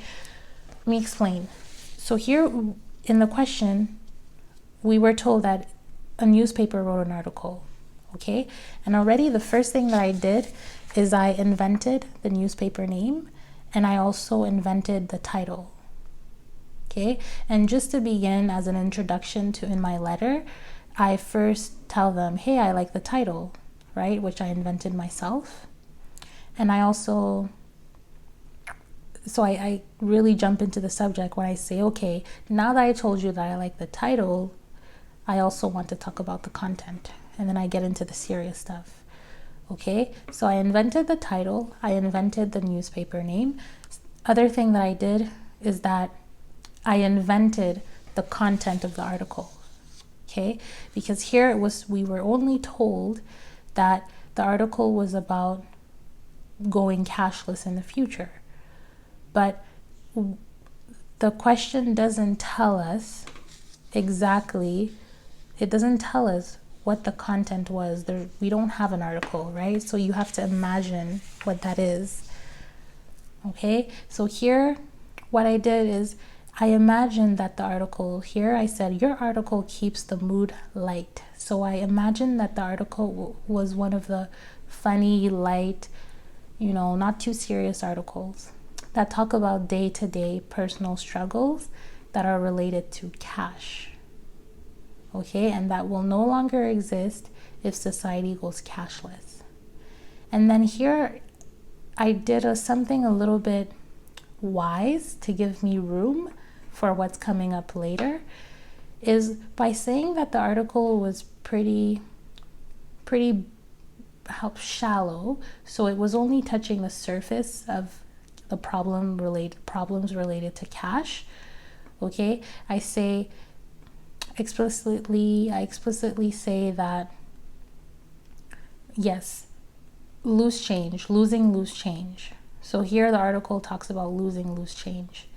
A: Let me explain. So here in the question, we were told that a newspaper wrote an article, okay? And already the first thing that I did is I invented the newspaper name and I also invented the title, okay? And just to begin as an introduction to in my letter, I first tell them, hey, I like the title, right? Which I invented myself. And I also, so I really jump into the subject when I say, okay, now that I told you that I like the title, I also want to talk about the content. And then I get into the serious stuff. Okay, so I invented the title, I invented the newspaper name. Other thing that I did is that I invented the content of the article. Okay, because here it was, we were only told that the article was about going cashless in the future. But the question doesn't tell us exactly, it doesn't tell us what the content was. We don't have an article, right? So you have to imagine what that is. Okay, so here what I did is I imagined that the article, here I said your article keeps the mood light. So I imagined that the article was one of the funny, light, you know, not too serious articles that talk about day-to-day personal struggles that are related to cash. Okay, and that will no longer exist if society goes cashless. And then here I did something a little bit wise to give me room for what's coming up later, is by saying that the article was pretty shallow, so it was only touching the surface of the problems related to cash. Okay, I explicitly say that yes, losing loose change. So here the article talks about losing loose change.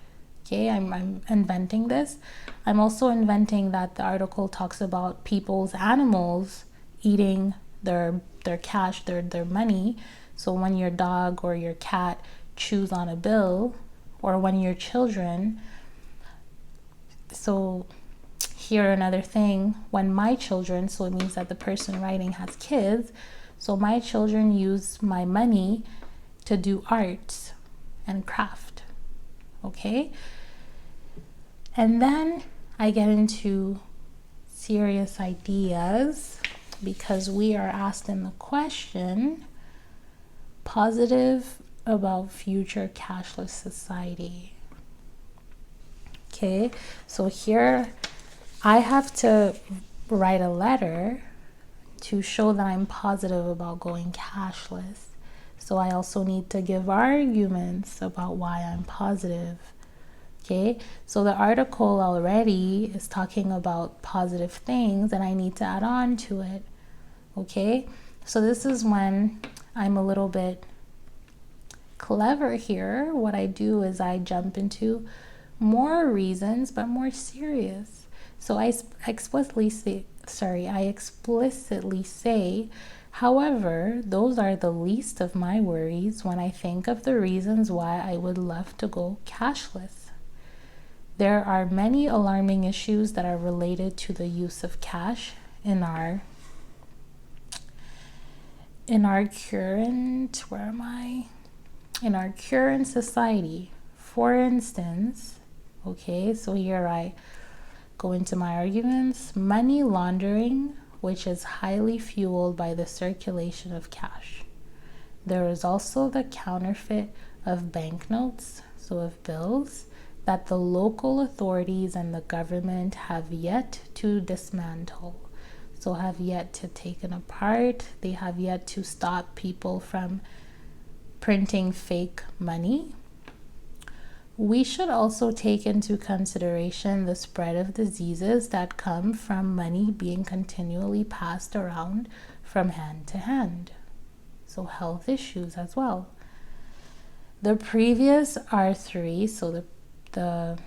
A: Okay, I'm inventing this. I'm also inventing that the article talks about people's animals eating their cash, their money. So when your dog or your cat chews on a bill, or when your children, so here another thing, when my children, so it means that the person writing has kids, so my children use my money to do arts and craft. Okay, and then I get into serious ideas because we are asked in the question, positive about future cashless society. Okay, so here I have to write a letter to show that I'm positive about going cashless. So I also need to give arguments about why I'm positive. Okay, so the article already is talking about positive things and I need to add on to it. Okay, so this is when I'm a little bit clever here. What I do is I jump into more reasons, but more serious. So I explicitly say However, those are the least of my worries when I think of the reasons why I would love to go cashless. There are many alarming issues that are related to the use of cash in our current, in our current society. For instance, okay, so here I go into my arguments. Money laundering, which is highly fueled by the circulation of cash. There is also the counterfeit of banknotes, so of bills, that the local authorities and the government have yet to dismantle. So have yet to take it apart. They have yet to stop people from printing fake money. We should also take into consideration the spread of diseases that come from money being continually passed around from hand to hand. So health issues as well. The previous are three, so the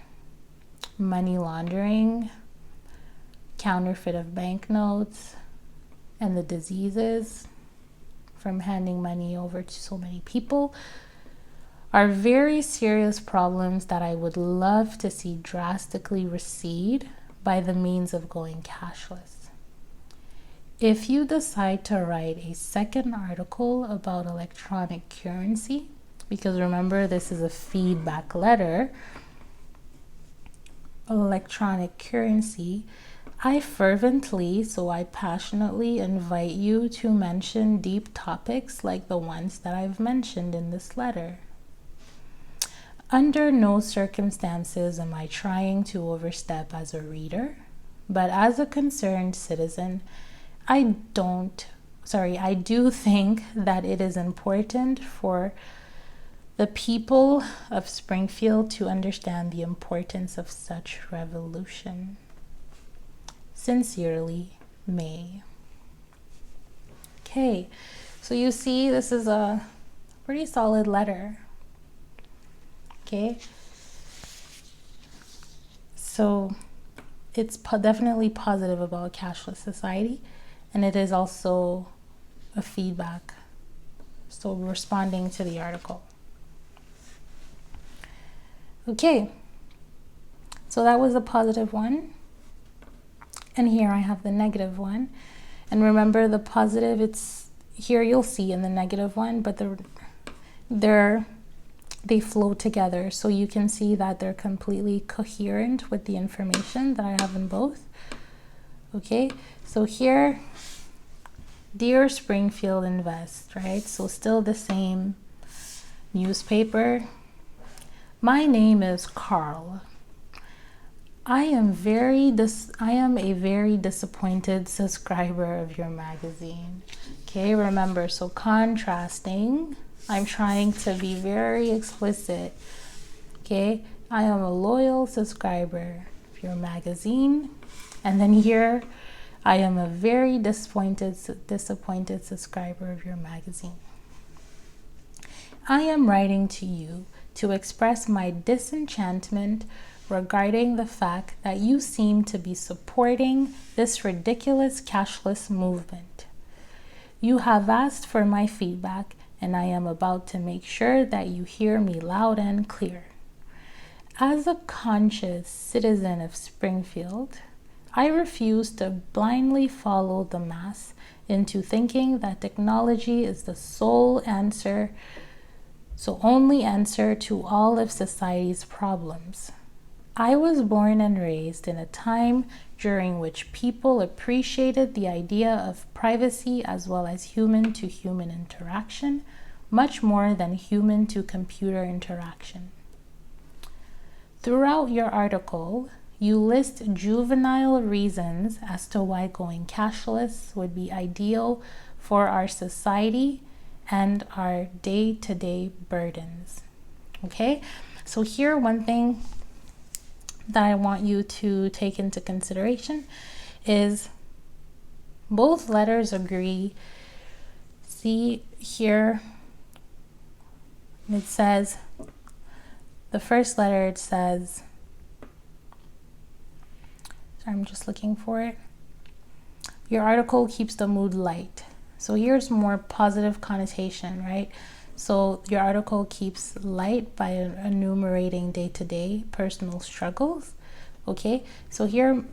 A: money laundering, counterfeit of banknotes, and the diseases from handing money over to so many people are very serious problems that I would love to see drastically recede by the means of going cashless. If you decide to write a second article about electronic currency, because remember this is a feedback letter, electronic currency, I passionately invite you to mention deep topics like the ones that I've mentioned in this letter. Under no circumstances am I trying to overstep as a reader, but as a concerned citizen, I do think that it is important for the people of Springfield to understand the importance of such revolution. Sincerely, May. Okay, so you see this is a pretty solid letter. Okay, so it's definitely positive about cashless society, and it is also a feedback, so responding to the article. Okay, so that was a positive one, and here I have the negative one. And remember, the positive, it's here you'll see in the negative one, but they flow together, so you can see that they're completely coherent with the information that I have in both. Okay, so here, Dear Springfield Invest, right? So still the same newspaper. My name is Carl. I am a very disappointed subscriber of your magazine. Okay, remember, so contrasting. I'm trying to be very explicit. Okay, I am a loyal subscriber of your magazine. And then here, I am a very disappointed subscriber of your magazine. I am writing to you to express my disenchantment regarding the fact that you seem to be supporting this ridiculous cashless movement. You have asked for my feedback, and I am about to make sure that you hear me loud and clear. As a conscious citizen of Springfield, I refuse to blindly follow the mass into thinking that technology is the only answer to all of society's problems. I was born and raised in a time during which people appreciated the idea of privacy as well as human-to-human interaction, much more than human-to-computer interaction. Throughout your article, you list juvenile reasons as to why going cashless would be ideal for our society and our day-to-day burdens. Okay, so here one thing that I want you to take into consideration is both letters agree. See here, it says, the first letter, it says, sorry, I'm just looking for it. Your article keeps the mood light. So here's more positive connotation, right? So your article keeps light by enumerating day-to-day personal struggles. Okay, so here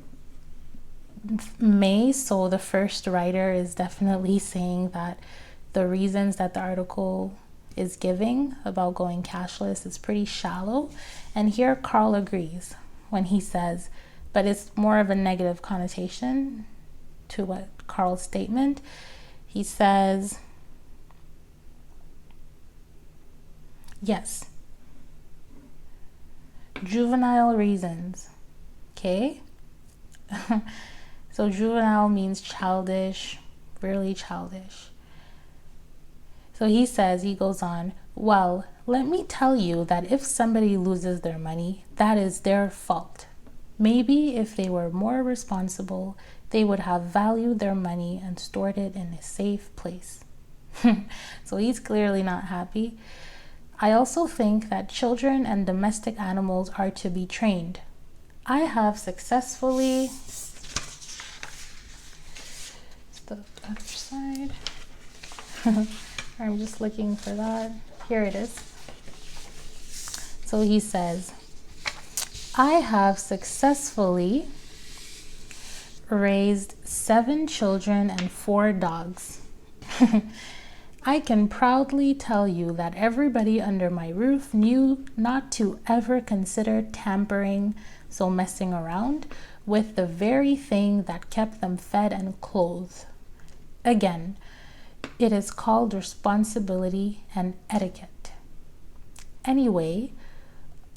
A: May, so the first writer is definitely saying that the reasons that the article is giving about going cashless is pretty shallow. And here Carl agrees when he says, but it's more of a negative connotation to what Carl's statement. He says, yes, juvenile reasons. Okay. So juvenile means childish, really childish. So he goes on, well, let me tell you that if somebody loses their money, that is their fault. Maybe if they were more responsible, they would have valued their money and stored it in a safe place. So he's clearly not happy. I also think that children and domestic animals are to be trained. I have successfully, the other side. I'm just looking for that. Here it is. So he says, I have successfully raised 7 children and 4 dogs. I can proudly tell you that everybody under my roof knew not to ever consider tampering, so messing around, with the very thing that kept them fed and clothed. Again, it is called responsibility and etiquette. Anyway,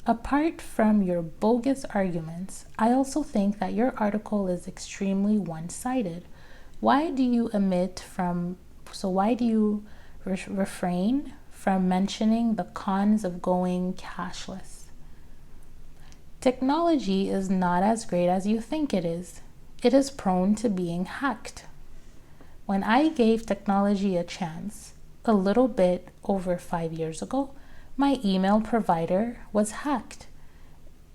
A: apart from your bogus arguments, I also think that your article is extremely one-sided. Why do you refrain from mentioning the cons of going cashless? Technology is not as great as you think it is. It is prone to being hacked. When I gave technology a chance, a little bit over 5 years ago, my email provider was hacked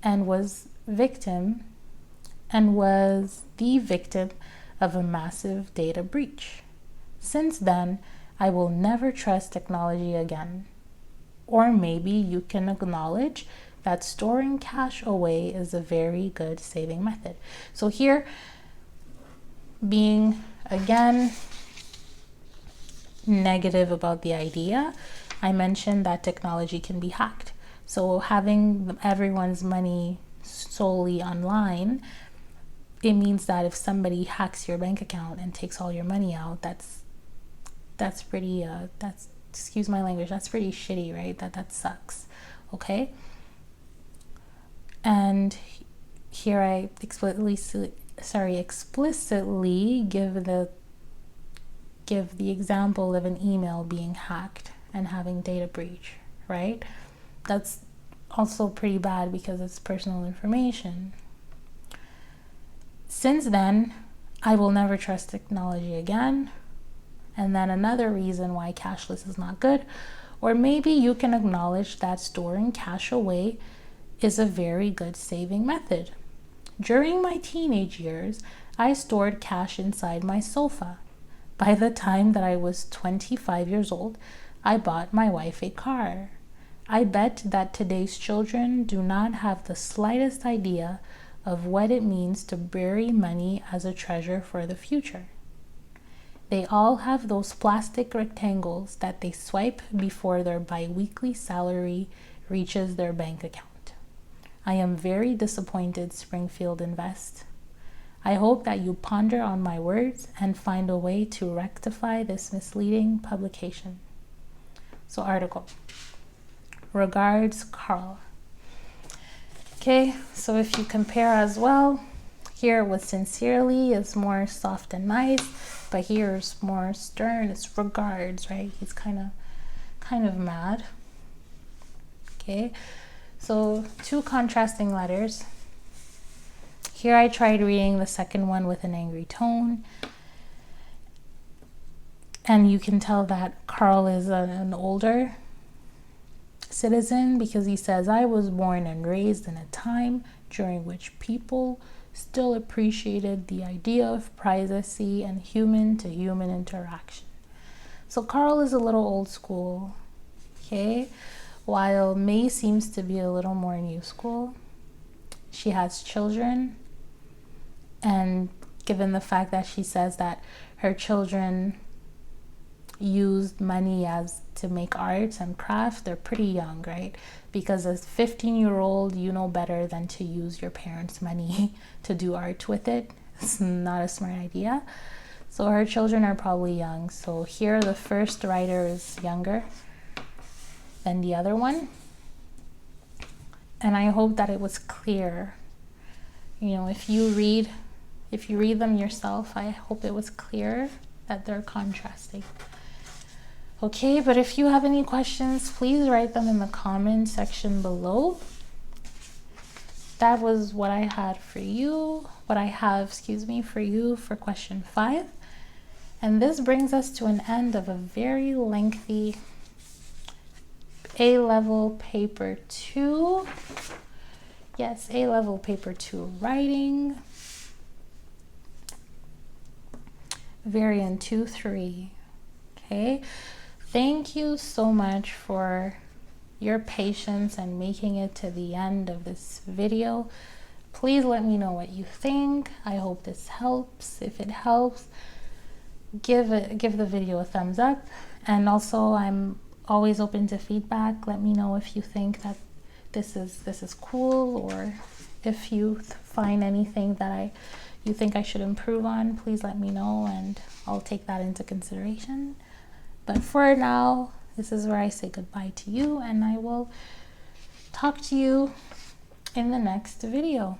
A: and was the victim of a massive data breach. Since then, I will never trust technology again. Or maybe you can acknowledge that storing cash away is a very good saving method. So here, being again negative about the idea, I mentioned that technology can be hacked. So having everyone's money solely online, it means that if somebody hacks your bank account and takes all your money out, that's pretty excuse my language, that's pretty shitty, right? That sucks. Okay. And here I explicitly give the example of an email being hacked and having data breach, right? That's also pretty bad because it's personal information. Since then, I will never trust technology again. And then another reason why cashless is not good, or maybe you can acknowledge that storing cash away is a very good saving method. During my teenage years, I stored cash inside my sofa. By the time that I was 25 years old, I bought my wife a car. I bet that today's children do not have the slightest idea of what it means to bury money as a treasure for the future. They all have those plastic rectangles that they swipe before their bi-weekly salary reaches their bank account. I am very disappointed, Springfield Invest. I hope that you ponder on my words and find a way to rectify this misleading publication. So article. Regards, Carl. Okay, so if you compare as well, here with sincerely is more soft and nice, but here's more stern, it's regards, right? He's kind of mad. Okay, so 2 contrasting letters. Here I tried reading the second one with an angry tone. And you can tell that Carl is an older citizen because he says, I was born and raised in a time during which people still appreciated the idea of privacy and human-to-human interaction. So Carl is a little old school, okay? While May seems to be a little more new school. She has children, and given the fact that she says that her children used money as to make arts and crafts, they're pretty young, right? Because as a 15-year-old, you know better than to use your parents' money to do art with it. It's not a smart idea. So her children are probably young. So here the first writer is younger than the other one. And I hope that it was clear. You know, if you read them yourself, I hope it was clear that they're contrasting. Okay, but if you have any questions, please write them in the comment section below. That was what I had for you, for you for question 5. And this brings us to an end of a very lengthy A-level paper 2. Yes, A-level paper 2 writing. Variant 2-3. Okay. Thank you so much for your patience and making it to the end of this video. Please let me know what you think. I hope this helps. If it helps, give the video a thumbs up. And also, I'm always open to feedback. Let me know if you think that this is cool, or if you find anything that you think I should improve on. Please let me know, and I'll take that into consideration. But for now, this is where I say goodbye to you, and I will talk to you in the next video.